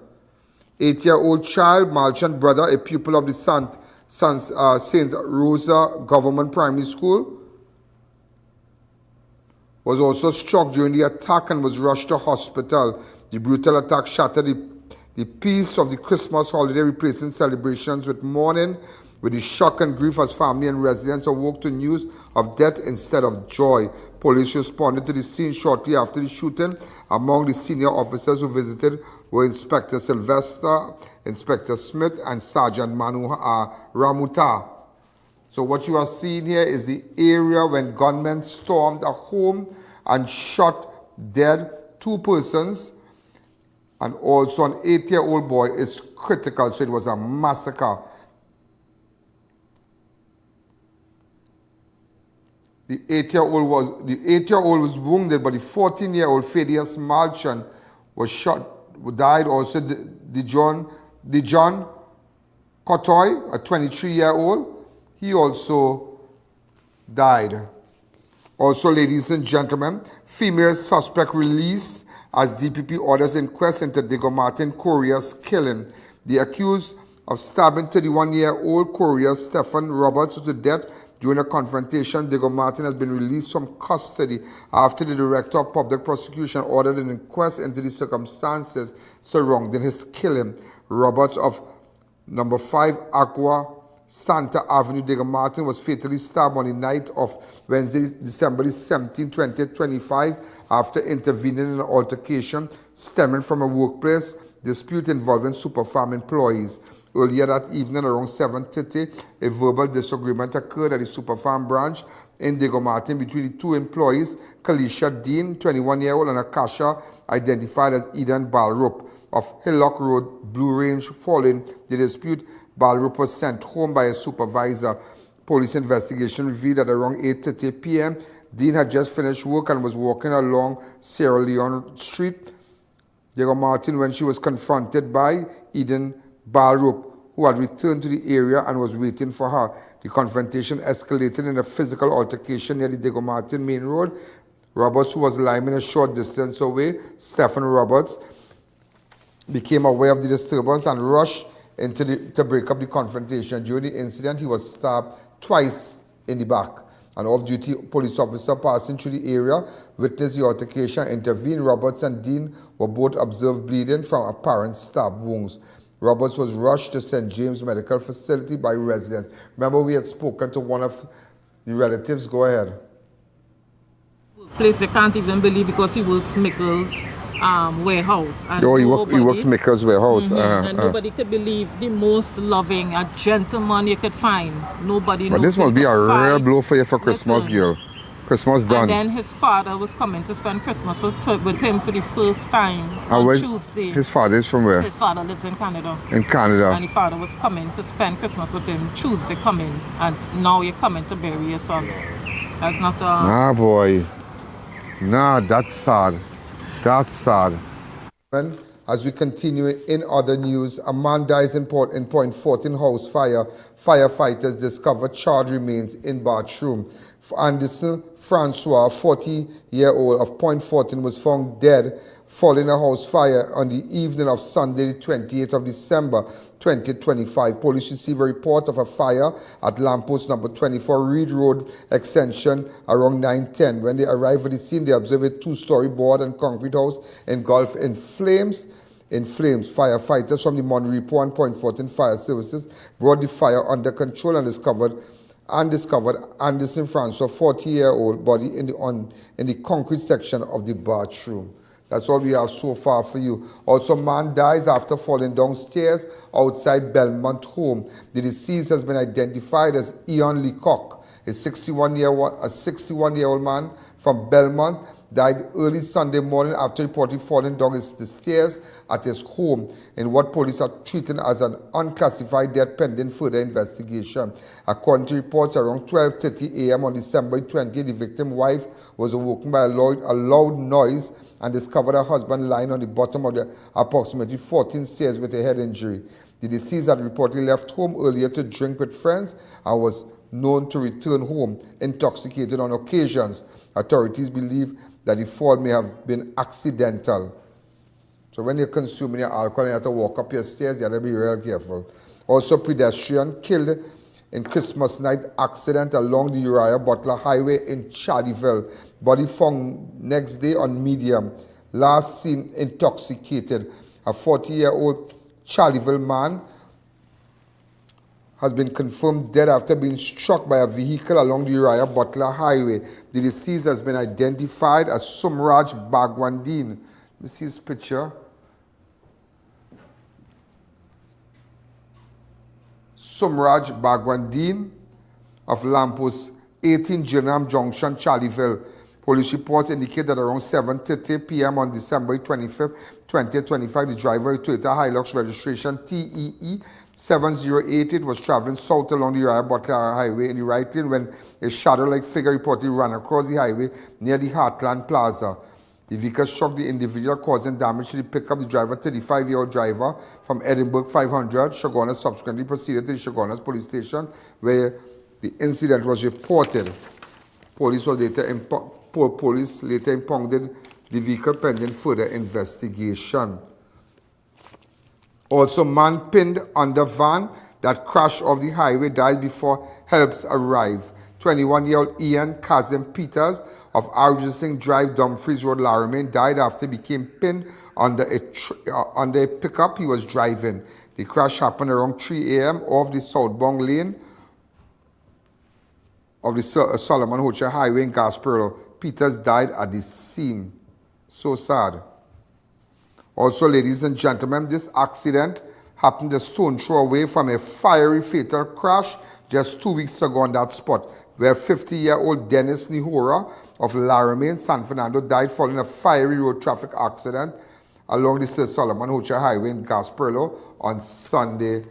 8-year-old child, Malchon brother, a pupil of the St. Rosa Government Primary School, was also struck during the attack and was rushed to hospital. The brutal attack shattered the peace of the Christmas holiday, replacing celebrations with mourning, with the shock and grief as family and residents awoke to news of death instead of joy. Police responded to the scene shortly after the shooting. Among the senior officers who visited were Inspector Sylvester, Inspector Smith, and Sergeant Manu Ramuta. So what you are seeing here is the area when gunmen stormed a home and shot dead 2 persons, and also an 8-year-old boy is critical, so it was a massacre. The 8-year-old was wounded, but the 14-year-old Thaddeus Malchon was shot, died. Also, Dejon Cotoy, a 23-year-old, he also died. Also, ladies and gentlemen, female suspect released as DPP orders inquest into Diego Martin Correa's killing. The accused of stabbing 31-year-old Correa, Stephen Roberts, to death during a confrontation, Diego Martin has been released from custody after the Director of Public Prosecution ordered an inquest into the circumstances surrounding his killing. Roberts of number 5 Aqua Santa Avenue, Diego Martin, was fatally stabbed on the night of Wednesday, December 17, 2025, after intervening in an altercation stemming from a workplace dispute involving Superfarm employees. Earlier that evening, around 7:30, a verbal disagreement occurred at the Superfarm branch in Diego Martin between the 2 employees, Kalisha Dean, 21-year-old, and Akasha, identified as Eden Balrup, of Hillock Road, Blue Range. Following the dispute, Balrup was sent home by a supervisor. Police investigation revealed that around 8:30 p.m., Dean had just finished work and was walking along Sierra Leone Street, Diego Martin, when she was confronted by Eden Balrup, who had returned to the area and was waiting for her. The confrontation escalated in a physical altercation near the Diego Martin main road. Roberts, who was lying a short distance away, Stephen Roberts, became aware of the disturbance and rushed to break up the confrontation. During the incident, he was stabbed twice in the back. An off-duty police officer passing through the area witnessed the altercation, intervened. Roberts and Dean were both observed bleeding from apparent stab wounds. Roberts was rushed to St. James Medical Facility by residents. Remember, we had spoken to one of the relatives. Go ahead. Place they can't even believe because he works Mickles warehouse. And he works Mickles warehouse. And nobody could believe the most loving, a gentleman you could find. Nobody knows. But this must be a rare blow for you for Christmas, girl. Christmas done. And then his father was coming to spend Christmas with him for the first time on Tuesday. His father is from where? His father lives in Canada. In Canada. And the father was coming to spend Christmas with him Tuesday coming. And now you're coming to bury your son. That's not a... Nah, boy. Nah, that's sad. That's sad. As we continue in other news, a man dies in Point 14 house fire. Firefighters discover charred remains in bathroom. Anderson Francois, a 40-year-old of Point 14, was found dead following a house fire on the evening of Sunday, the 28th of December, 2025. Police received a report of a fire at lamppost number 24 Reed Road Extension around 9:10. When they arrived at the scene, they observed a two-story board and concrete house engulfed in flames. Firefighters from the Monrepo and Point 14 Fire Services brought the fire under control and discovered Anderson Francois, 40-year-old body in the concrete section of the bathroom. That's all we have so far for you. Also, man dies after falling downstairs outside Belmont home. The deceased has been identified as I.A.N. Leacock. A 61-year-old man from Belmont died early Sunday morning after reportedly falling down the stairs at his home in what police are treating as an unclassified death pending further investigation. According to reports, around 12:30 a.m. on December 20, the victim's wife was awoken by a loud noise and discovered her husband lying on the bottom of the approximately 14 stairs with a head injury. The deceased had reportedly left home earlier to drink with friends and was known to return home intoxicated on occasions. Authorities believe that the fall may have been accidental. So when you're consuming your alcohol and you have to walk up your stairs, you have to be real careful. Also, pedestrian killed in Christmas night accident along the Uriah Butler Highway in Charleville. Body found next day on medium. Last seen intoxicated. A 40-year-old Charleville man has been confirmed dead after being struck by a vehicle along the Uriah Butler Highway. The deceased has been identified as Sumraj Bagwandeen. Let me see his picture. Sumraj Bagwandeen of Lampos, 18 Gynam Junction, Charleville. Police reports indicate that around 7:30 p.m. on December 25th, 2025, the driver of Toyota Hilux registration TEE 7088 was traveling south along the Uriah Butler Highway in the right lane when a shadow-like figure reportedly ran across the highway near the Heartland Plaza. The vehicle struck the individual, causing damage to the pickup. The driver, 35-year-old driver from Edinburgh 500, Shogunas, subsequently proceeded to the Shogunas police station where the incident was reported. Police later impounded the vehicle pending further investigation. Also, man pinned under van that crashed off the highway died before helps arrive. 21-year-old Ian Kazim Peters of Arima Drive, Dumfries Road, Laramie, died after he became pinned under a pickup he was driving. The crash happened around 3 a.m. off the southbound lane of the Solomon Hocha Highway in Gaspereau. Peters died at the scene. So sad. Also, ladies and gentlemen, this accident happened a stone throw away from a fiery fatal crash just 2 weeks ago on that spot, where 50-year-old Dennis Nihora of Laramie, San Fernando, died following a fiery road traffic accident along the Sir Solomon Hocha Highway in Gaspereau on Sunday,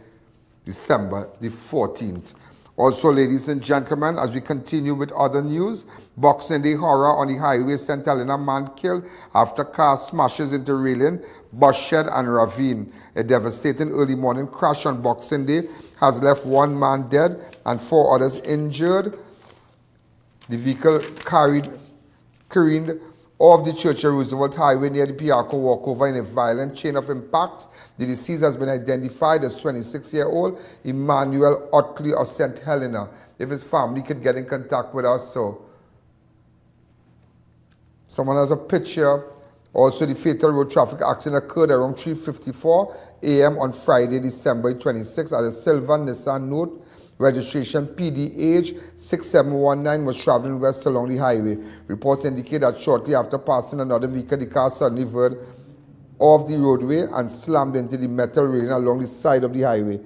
December the 14th. Also, ladies and gentlemen, as we continue with other news, Boxing Day horror on the highway, St. Helena, man killed after car smashes into railing, bus shed and ravine. A devastating early morning crash on Boxing Day has left one man dead and 4 others injured. The vehicle careened off the Churchill Roosevelt Highway near the Piarco walkover in a violent chain of impacts. The deceased has been identified as 26-year-old Emmanuel Otley of St. Helena. If his family could get in contact with us, so. Someone has a picture. Also, the fatal road traffic accident occurred around 3:54 a.m. on Friday, December 26, as a silver Nissan Note, registration PDH 6719, was traveling west along the highway. Reports indicate that shortly after passing another vehicle, the car suddenly veered off the roadway and slammed into the metal railing along the side of the highway.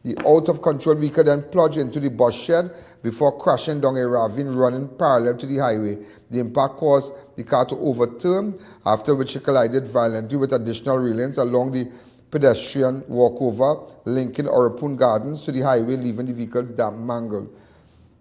The out-of-control vehicle then plunged into the bus shed before crashing down a ravine running parallel to the highway. The impact caused the car to overturn, after which it collided violently with additional railings along the pedestrian walkover linking Orapun Gardens to the highway, leaving the vehicle mangled.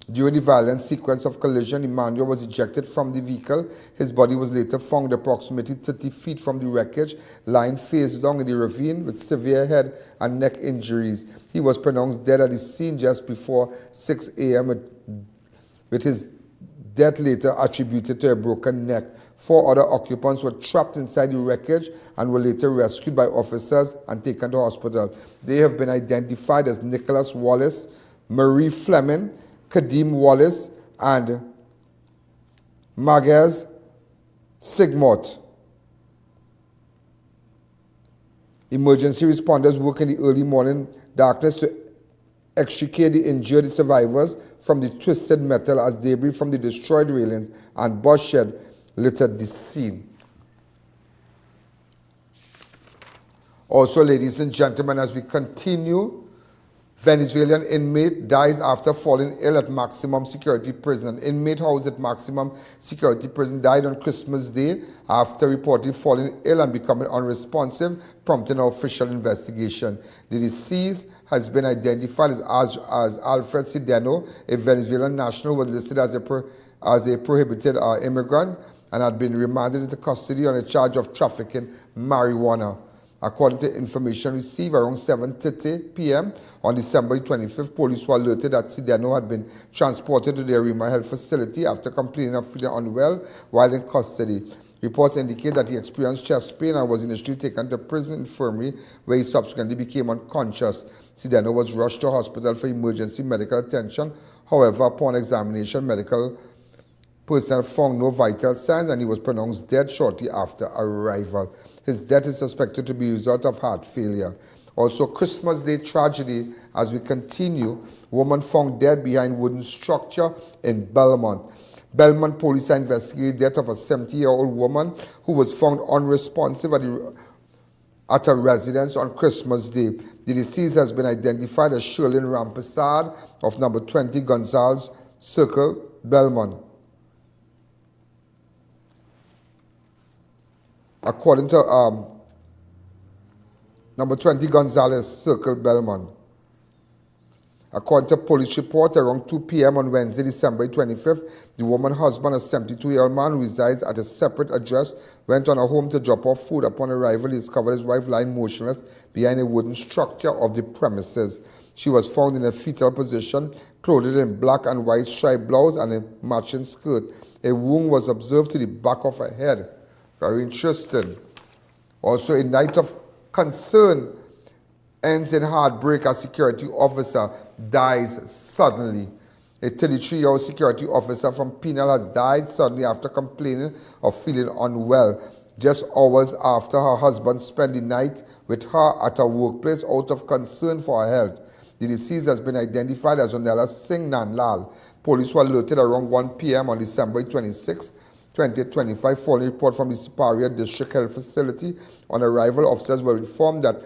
During the violent sequence of collision, Emmanuel was ejected from the vehicle. His body was later found approximately 30 feet from the wreckage, lying face down in the ravine with severe head and neck injuries. He was pronounced dead at the scene just before 6 a.m. with his death later attributed to a broken neck. 4 other occupants were trapped inside the wreckage and were later rescued by officers and taken to hospital. They have been identified as Nicholas Wallace, Marie Fleming, Kadeem Wallace, and Magaz Sigmot. Emergency responders work in the early morning darkness to extricate the injured survivors from the twisted metal as debris from the destroyed railings and bus shed littered the scene. Also, ladies and gentlemen, as we continue, Venezuelan inmate dies after falling ill at maximum security prison. An inmate housed at maximum security prison died on Christmas Day after reportedly falling ill and becoming unresponsive, prompting an official investigation. The deceased has been identified as Alfred Sideno, a Venezuelan national who was listed as a prohibited immigrant and had been remanded into custody on a charge of trafficking marijuana. According to information received around 7:30 p.m. on December 25th, police were alerted that Sideno had been transported to the Arima health facility after complaining of feeling unwell while in custody. Reports indicate that he experienced chest pain and was initially taken to prison infirmary, where he subsequently became unconscious. Sideno was rushed to hospital for emergency medical attention. However, upon examination, medical personnel found no vital signs and he was pronounced dead shortly after arrival. His death is suspected to be a result of heart failure. Also, Christmas Day tragedy as we continue. Woman found dead behind wooden structure in Belmont. Belmont police are investigating the death of a 70-year-old woman who was found unresponsive at a residence on Christmas Day. The deceased has been identified as Shirley Rampersad of number 20 Gonzales Circle, Belmont. According to number 20 Gonzales Circle, Belmont. According to police report, around 2 p.m. on Wednesday, December 25th, the woman's husband, a 72-year-old man who resides at a separate address, went on a home to drop off food. Upon arrival, he discovered his wife lying motionless behind a wooden structure of the premises. She was found in a fetal position, clothed in black and white striped blouse and a matching skirt. A wound was observed to the back of her head. Very interesting. Also, a night of concern ends in heartbreak as security officer dies suddenly. A 33-year-old security officer from Penal has died suddenly after complaining of feeling unwell, just hours after her husband spent the night with her at her workplace out of concern for her health. The deceased has been identified as Onella Singh Nanlal. Police were alerted around 1 p.m. on December 26, 2025, following a report from the Siparia District Health Facility. On arrival, officers were informed that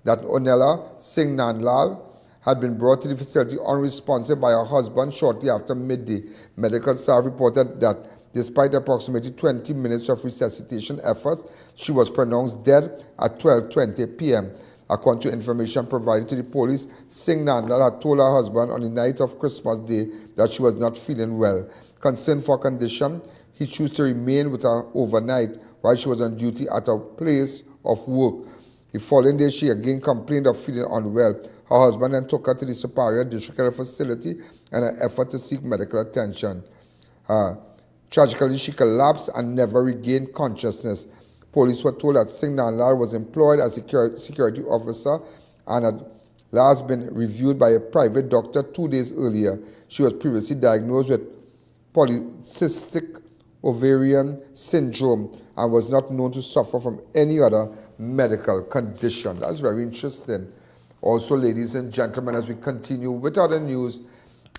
Onella Singh Nanlal had been brought to the facility unresponsive by her husband shortly after midday. Medical staff reported that despite approximately 20 minutes of resuscitation efforts, she was pronounced dead at 12:20 p.m. According to information provided to the police, Singh Nanlal had told her husband on the night of Christmas Day that she was not feeling well. Concerned for her condition, he chose to remain with her overnight while she was on duty at her place of work. The following day, she again complained of feeling unwell. Her husband then took her to the Superior District Health Facility in an effort to seek medical attention. Tragically, she collapsed and never regained consciousness. Police were told that Singh Nanlal was employed as a security officer and had last been reviewed by a private doctor 2 days earlier. She was previously diagnosed with polycystic ovarian syndrome and was not known to suffer from any other medical condition. That's very interesting. Also, ladies and gentlemen, as we continue with other news,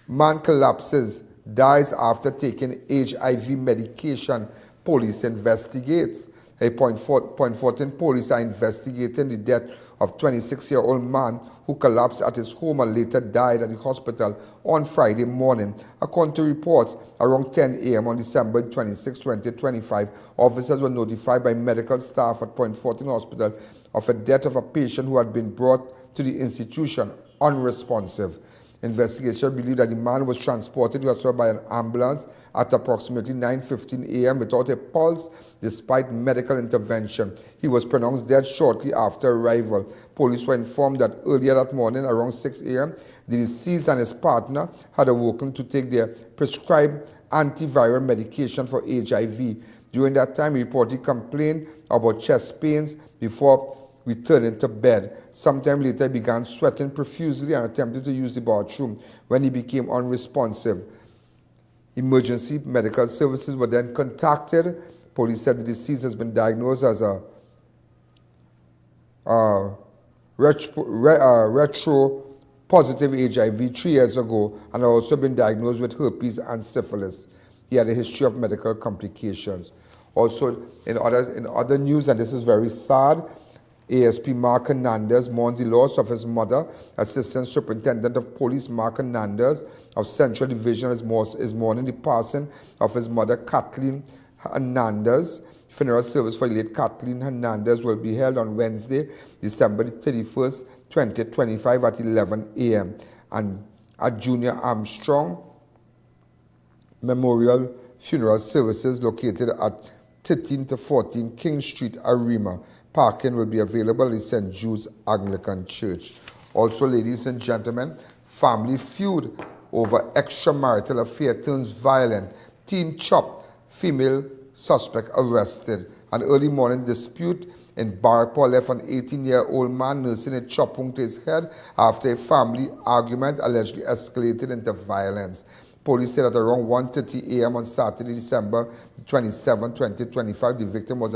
man collapses, dies after taking HIV medication. Police investigates. A Point Fortin police are investigating the death of 26-year-old man who collapsed at his home and later died at the hospital on Friday morning. According to reports, around 10 a.m. on December 26, 2025, officers were notified by medical staff at Point Fortin Hospital of a death of a patient who had been brought to the institution unresponsive. Investigators believe that the man was transported to hospital by an ambulance at approximately 9:15 a.m. without a pulse despite medical intervention. He was pronounced dead shortly after arrival. Police were informed that earlier that morning, around 6 a.m., the deceased and his partner had awoken to take their prescribed antiviral medication for HIV. During that time, he reportedly complained about chest pains before returning to bed. Sometime later, he began sweating profusely and attempted to use the bathroom when he became unresponsive. Emergency medical services were then contacted. Police said the deceased has been diagnosed as a retro-positive HIV 3 years ago and had also been diagnosed with herpes and syphilis. He had a history of medical complications. Also, in other news, and this is very sad, ASP Mark Hernandez mourns the loss of his mother. Assistant Superintendent of Police Mark Hernandez of Central Division is mourning the passing of his mother, Kathleen Hernandez. Funeral service for late Kathleen Hernandez will be held on Wednesday, December 31st, 2025 at 11 a.m. and at Junior Armstrong Memorial Funeral Services located at 13 to 14 King Street, Arima. Parking will be available at St. Jude's Anglican Church. Also, ladies and gentlemen, family feud over extramarital affair turns violent. Teen chopped, female suspect arrested. An early morning dispute in Barpaw left an 18-year-old man nursing a chop wound to his head after a family argument allegedly escalated into violence. Police said at around 1:30 a.m. on Saturday, December 27, 2025, the victim was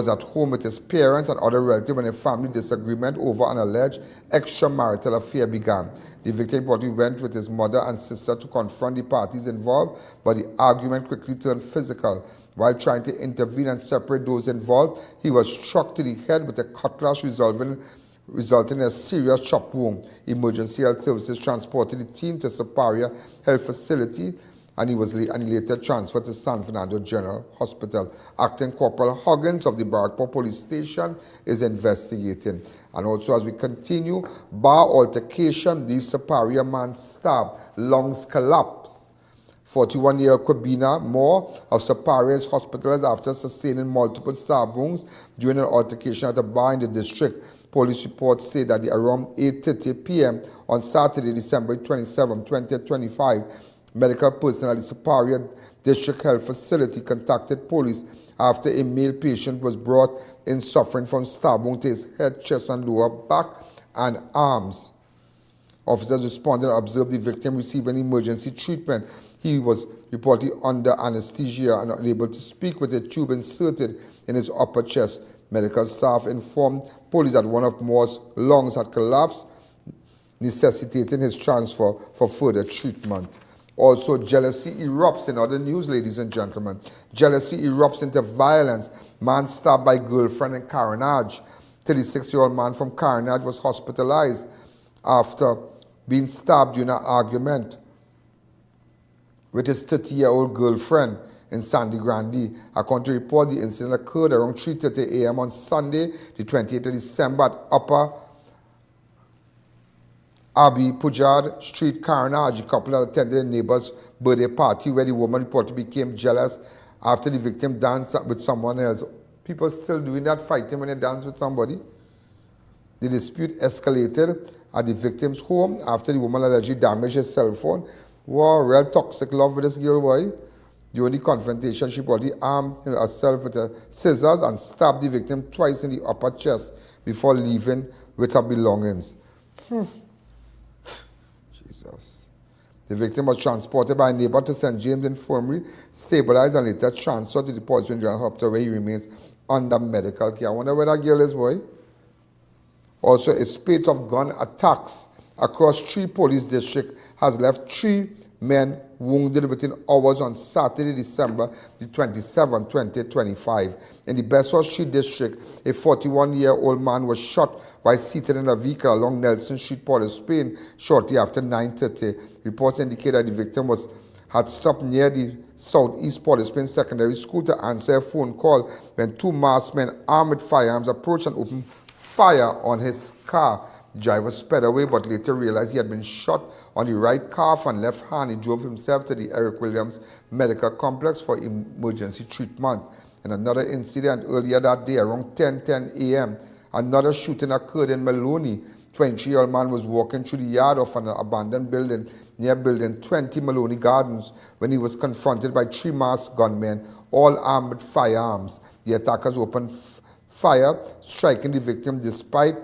at home with his parents and other relatives when a family disagreement over an alleged extramarital affair began. The victim reportedly went with his mother and sister to confront the parties involved, but the argument quickly turned physical. While trying to intervene and separate those involved, he was struck to the head with a cutlass, resulting in a serious chop wound. Emergency health services transported the teen to Superior Health Facility, and he later transferred to San Fernando General Hospital. Acting Corporal Huggins of the Barpaw Police Station is investigating. And also, as we continue, bar altercation leaves Superior man stabbed, lungs collapse. 41-year-old Kwabena Moore of Superior is hospitalized after sustaining multiple stab wounds during an altercation at a bar in the district. Police reports say that around 8:30 p.m. on Saturday, December 27, 2025, medical personnel at the Superior District Health Facility contacted police after a male patient was brought in suffering from stab wound to his head, chest, and lower back and arms. Officers responded and observed the victim receiving emergency treatment. He was reportedly under anesthesia and unable to speak with a tube inserted in his upper chest. Medical staff informed police that one of Moore's lungs had collapsed, necessitating his transfer for further treatment. Also, jealousy erupts in other news, ladies and gentlemen. Jealousy erupts into violence. Man stabbed by girlfriend in Carenage. 36-year-old man from Carenage was hospitalized after being stabbed during an argument with his 30-year-old girlfriend in Sandy Grande. According to report, the incident occurred around 3:30 a.m. on Sunday, the 28th of December at Upper Abbey Pujard Street, Carenage. The couple had attended a neighbor's birthday party where the woman reportedly became jealous after the victim danced with someone else. People still doing that, fighting when they dance with somebody. The dispute escalated at the victim's home after the woman allegedly damaged his cell phone. Wow, real toxic love with this girl, boy. During the confrontation, she brought armed herself with scissors and stabbed the victim twice in the upper chest before leaving with her belongings. Jesus. The victim was transported by a neighbor to St. James Infirmary, stabilized, and later transferred to the Portsmouth General Hospital, where he remains under medical care. I wonder where that girl is, boy. Also, a spate of gun attacks across 3 police districts has left 3 men wounded within hours on Saturday, December the 27th, 2025. In the Besseau Street district, a 41-year-old man was shot while seated in a vehicle along Nelson Street, Port of Spain, shortly after 9:30. Reports indicate that the victim had stopped near the Southeast Port of Spain Secondary School to answer a phone call when 2 masked men armed with firearms approached and opened fire on his car. The driver sped away but later realized he had been shot on the right calf and left hand. He drove himself to the Eric Williams Medical Complex for emergency treatment. In another incident earlier that day, around 10:10 a.m., another shooting occurred in Maloney. 23-year-old man was walking through the yard of an abandoned building near Building 20 Maloney Gardens when he was confronted by 3 masked gunmen, all armed with firearms. The attackers opened fire, striking the victim. Despite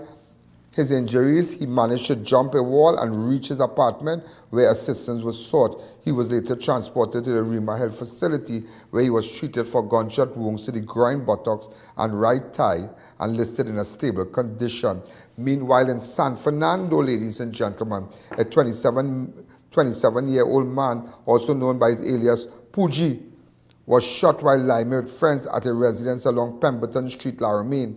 his injuries, he managed to jump a wall and reach his apartment where assistance was sought. He was later transported to the Arima Health Facility where he was treated for gunshot wounds to the groin, buttocks, and right thigh and listed in a stable condition. Meanwhile, in San Fernando, ladies and gentlemen, a 27-year-old man, also known by his alias Pooji, was shot while liming with friends at a residence along Pemberton Street, Laramie.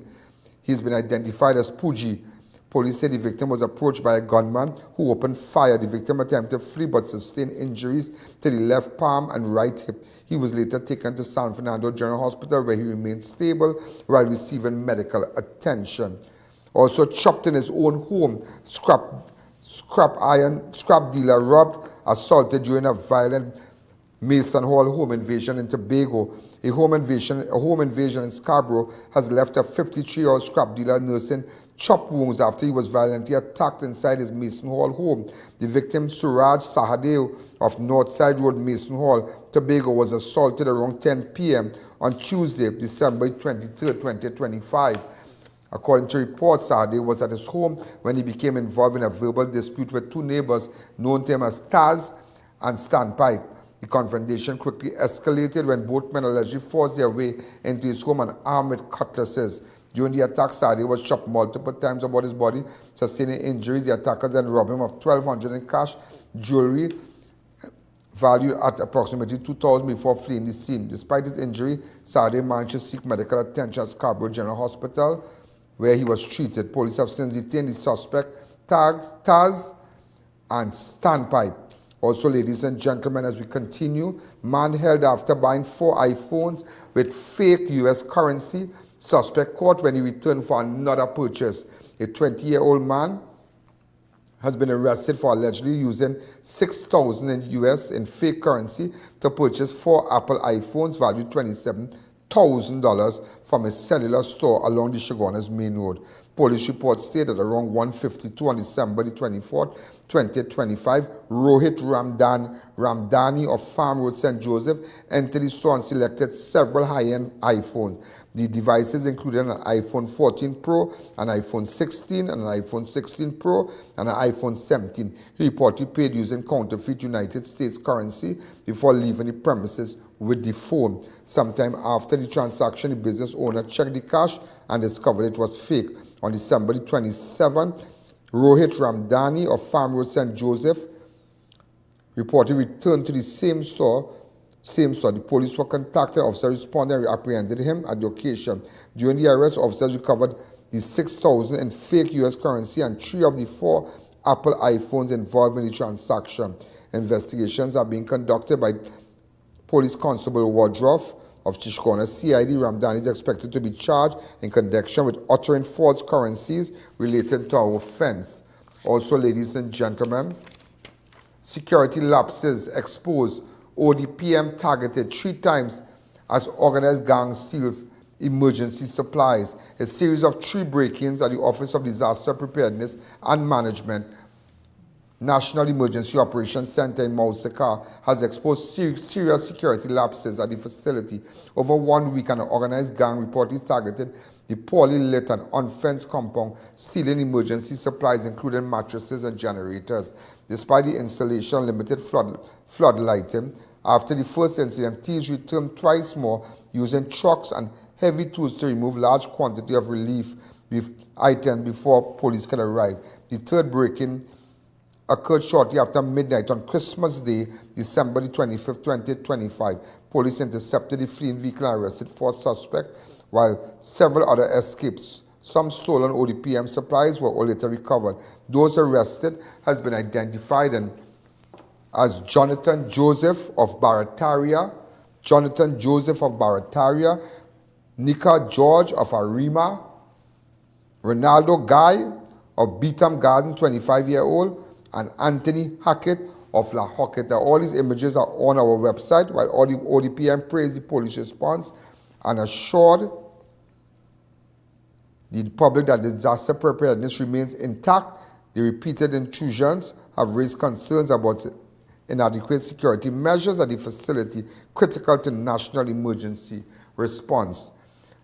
He's been identified as Pooji. Police say the victim was approached by a gunman who opened fire. The victim attempted to flee but sustained injuries to the left palm and right hip. He was later taken to San Fernando General Hospital where he remained stable while receiving medical attention. Also chopped in his own home, scrap dealer robbed, assaulted during a violent Mason Hall home invasion in Tobago. A home invasion in Scarborough has left a 53-year-old scrap dealer nursing chop wounds after he was violently attacked inside his Mason Hall home. The victim, Suraj Sahadeo of Northside Road, Mason Hall, Tobago, was assaulted around 10 p.m. on Tuesday, December 23, 2025. According to reports, Sahadeo was at his home when he became involved in a verbal dispute with 2 neighbors known to him as Taz and Standpipe. The confrontation quickly escalated when both men allegedly forced their way into his home and armed with cutlasses. During the attack, Sahadeo was shot multiple times about his body, sustaining injuries. The attackers then robbed him of $1,200 in cash, jewelry valued at approximately $2,000 before fleeing the scene. Despite his injury, Sahadeo managed to seek medical attention at Scarborough General Hospital, where he was treated. Police have since detained the suspect, Taz and Standpipe. Also, ladies and gentlemen, as we continue, man held after buying 4 iPhones with fake U.S. currency. Suspect caught when he returned for another purchase. A 20-year-old man has been arrested for allegedly using $6,000 in U.S. in fake currency to purchase 4 Apple iPhones valued $27,000 from a cellular store along the Chaguanas Main Road. Police reports state that around 1:52 on December the 24th, 2025, Rohit Ramdani of Farm Road, St. Joseph, entered the store and selected several high-end iPhones. The devices included an iPhone 14 Pro, an iPhone 16, and an iPhone 16 Pro, and an iPhone 17. He reportedly paid using counterfeit United States currency before leaving the premises with the phone. Sometime after the transaction, the business owner checked the cash and discovered it was fake. On December 27, Rohit Ramdani of Farm Road, St. Joseph, reportedly returned to the same store. The police were contacted. Officers responded and apprehended him at the occasion. During the arrest, officers recovered the $6,000 in fake U.S. currency and 3 of the 4 Apple iPhones involved in the transaction. Investigations are being conducted by Police Constable Wardroff of Tishkona CID. Ramdani is expected to be charged in connection with uttering false currencies related to our offense. Also, ladies and gentlemen, security lapses exposed. ODPM targeted 3 times as organized gang steals emergency supplies. A series of 3 break-ins at the Office of Disaster Preparedness and Management National Emergency Operations Center in Mausaka has exposed serious security lapses at the facility. Over 1 week, an organized gang reportedly targeted the poorly lit and unfenced compound, stealing emergency supplies including mattresses and generators. Despite the installation of limited floodlighting, after the first incident, thieves returned twice more using trucks and heavy tools to remove large quantity of relief items before police could arrive. The third break-in occurred shortly after midnight on Christmas Day, December the 25th, 2025. Police intercepted the fleeing vehicle and arrested 4 suspects, while several other escapes. Some stolen ODPM supplies were later recovered. Those arrested has been identified as Jonathan Joseph of Barataria, Nika George of Arima, Ronaldo Guy of Beetham Garden, 25-year-old, and Anthony Hackett of La Hocketa. All these images are on our website, while all the ODPM praised the police response and assured the public that disaster preparedness remains intact. The repeated intrusions have raised concerns about inadequate security measures at the facility, critical to national emergency response.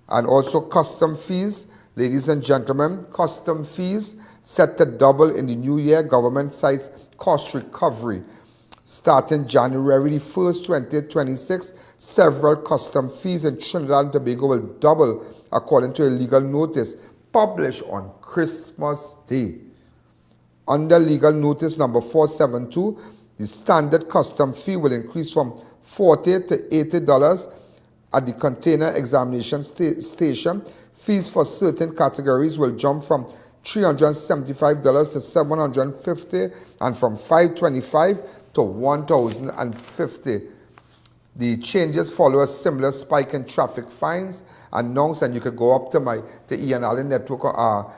And also custom fees. Ladies and gentlemen, custom fees set to double in the new year. Government cites cost recovery. Starting January 1st, 2026, several custom fees in Trinidad and Tobago will double according to a legal notice published on Christmas Day. Under legal notice number 472, the standard custom fee will increase from $40 to $80 at the container examination station. Fees for certain categories will jump from $375 to $750 and from $525 to $1,050. The changes follow a similar spike in traffic fines announced, and you could go up to I.A.N Network on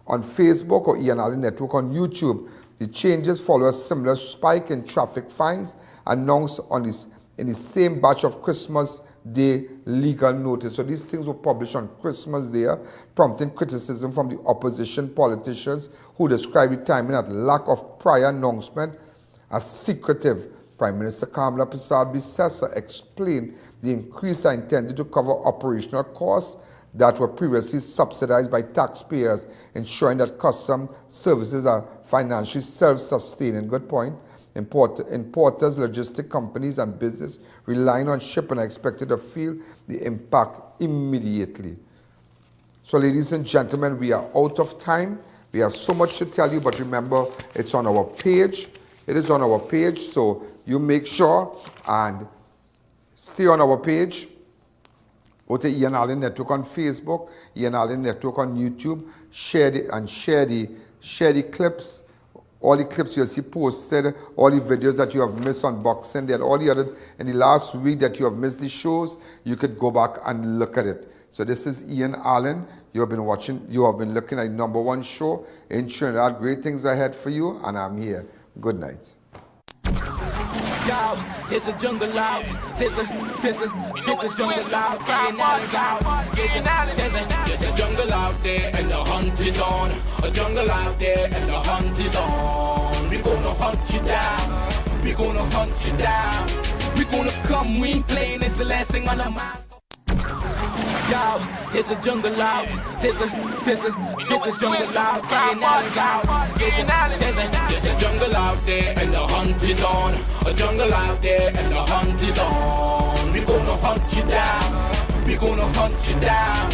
Facebook or I.A.N Network on YouTube. The changes follow a similar spike in traffic fines announced in the same batch of Christmas Day legal notice. So these things were published on Christmas Day, prompting criticism from the opposition politicians who described the timing as lack of prior announcement as secretive. Prime Minister Kamala Persad-Bissessar explained the increase are intended to cover operational costs that were previously subsidized by taxpayers, ensuring that custom services are financially self-sustaining. Good point. Importers, logistic companies, and business relying on shipping are expected to feel the impact immediately. So, ladies and gentlemen, we are out of time. We have so much to tell you, but remember, it's on our page. It is on our page, so you make sure and stay on our page. Go to I.A.N Network on Facebook, I.A.N Network on YouTube. Share the clips. All the clips you'll see posted, all the videos that you have missed on Boxing Day, and all the other in the last week that you have missed the shows, you could go back and look at it. So this is Ian You have been looking at the #1 show in Trinidad. Great things ahead for you, and I'm here. Good night. Yo, there's a jungle out. There's a jungle out. There's a jungle out there, and the hunt is on. A jungle out there, and the hunt is on. We're gonna hunt you down. We're gonna hunt you down. We're gonna come, we ain't playing. It's the last thing on our mind. Yo, there's a jungle out. There's a jungle out. There's a jungle out there, and the hunt is on. A jungle out there, and the hunt is on. We're gonna hunt you down. We're gonna hunt you down.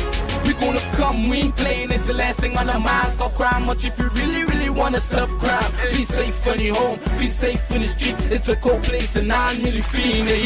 We're gonna come, we ain't playing. It's the last thing on our minds. Stop crime much if you really wanna stop crime. Be safe on your home. Be safe in the streets. It's a cold place, and I'm really feeling it.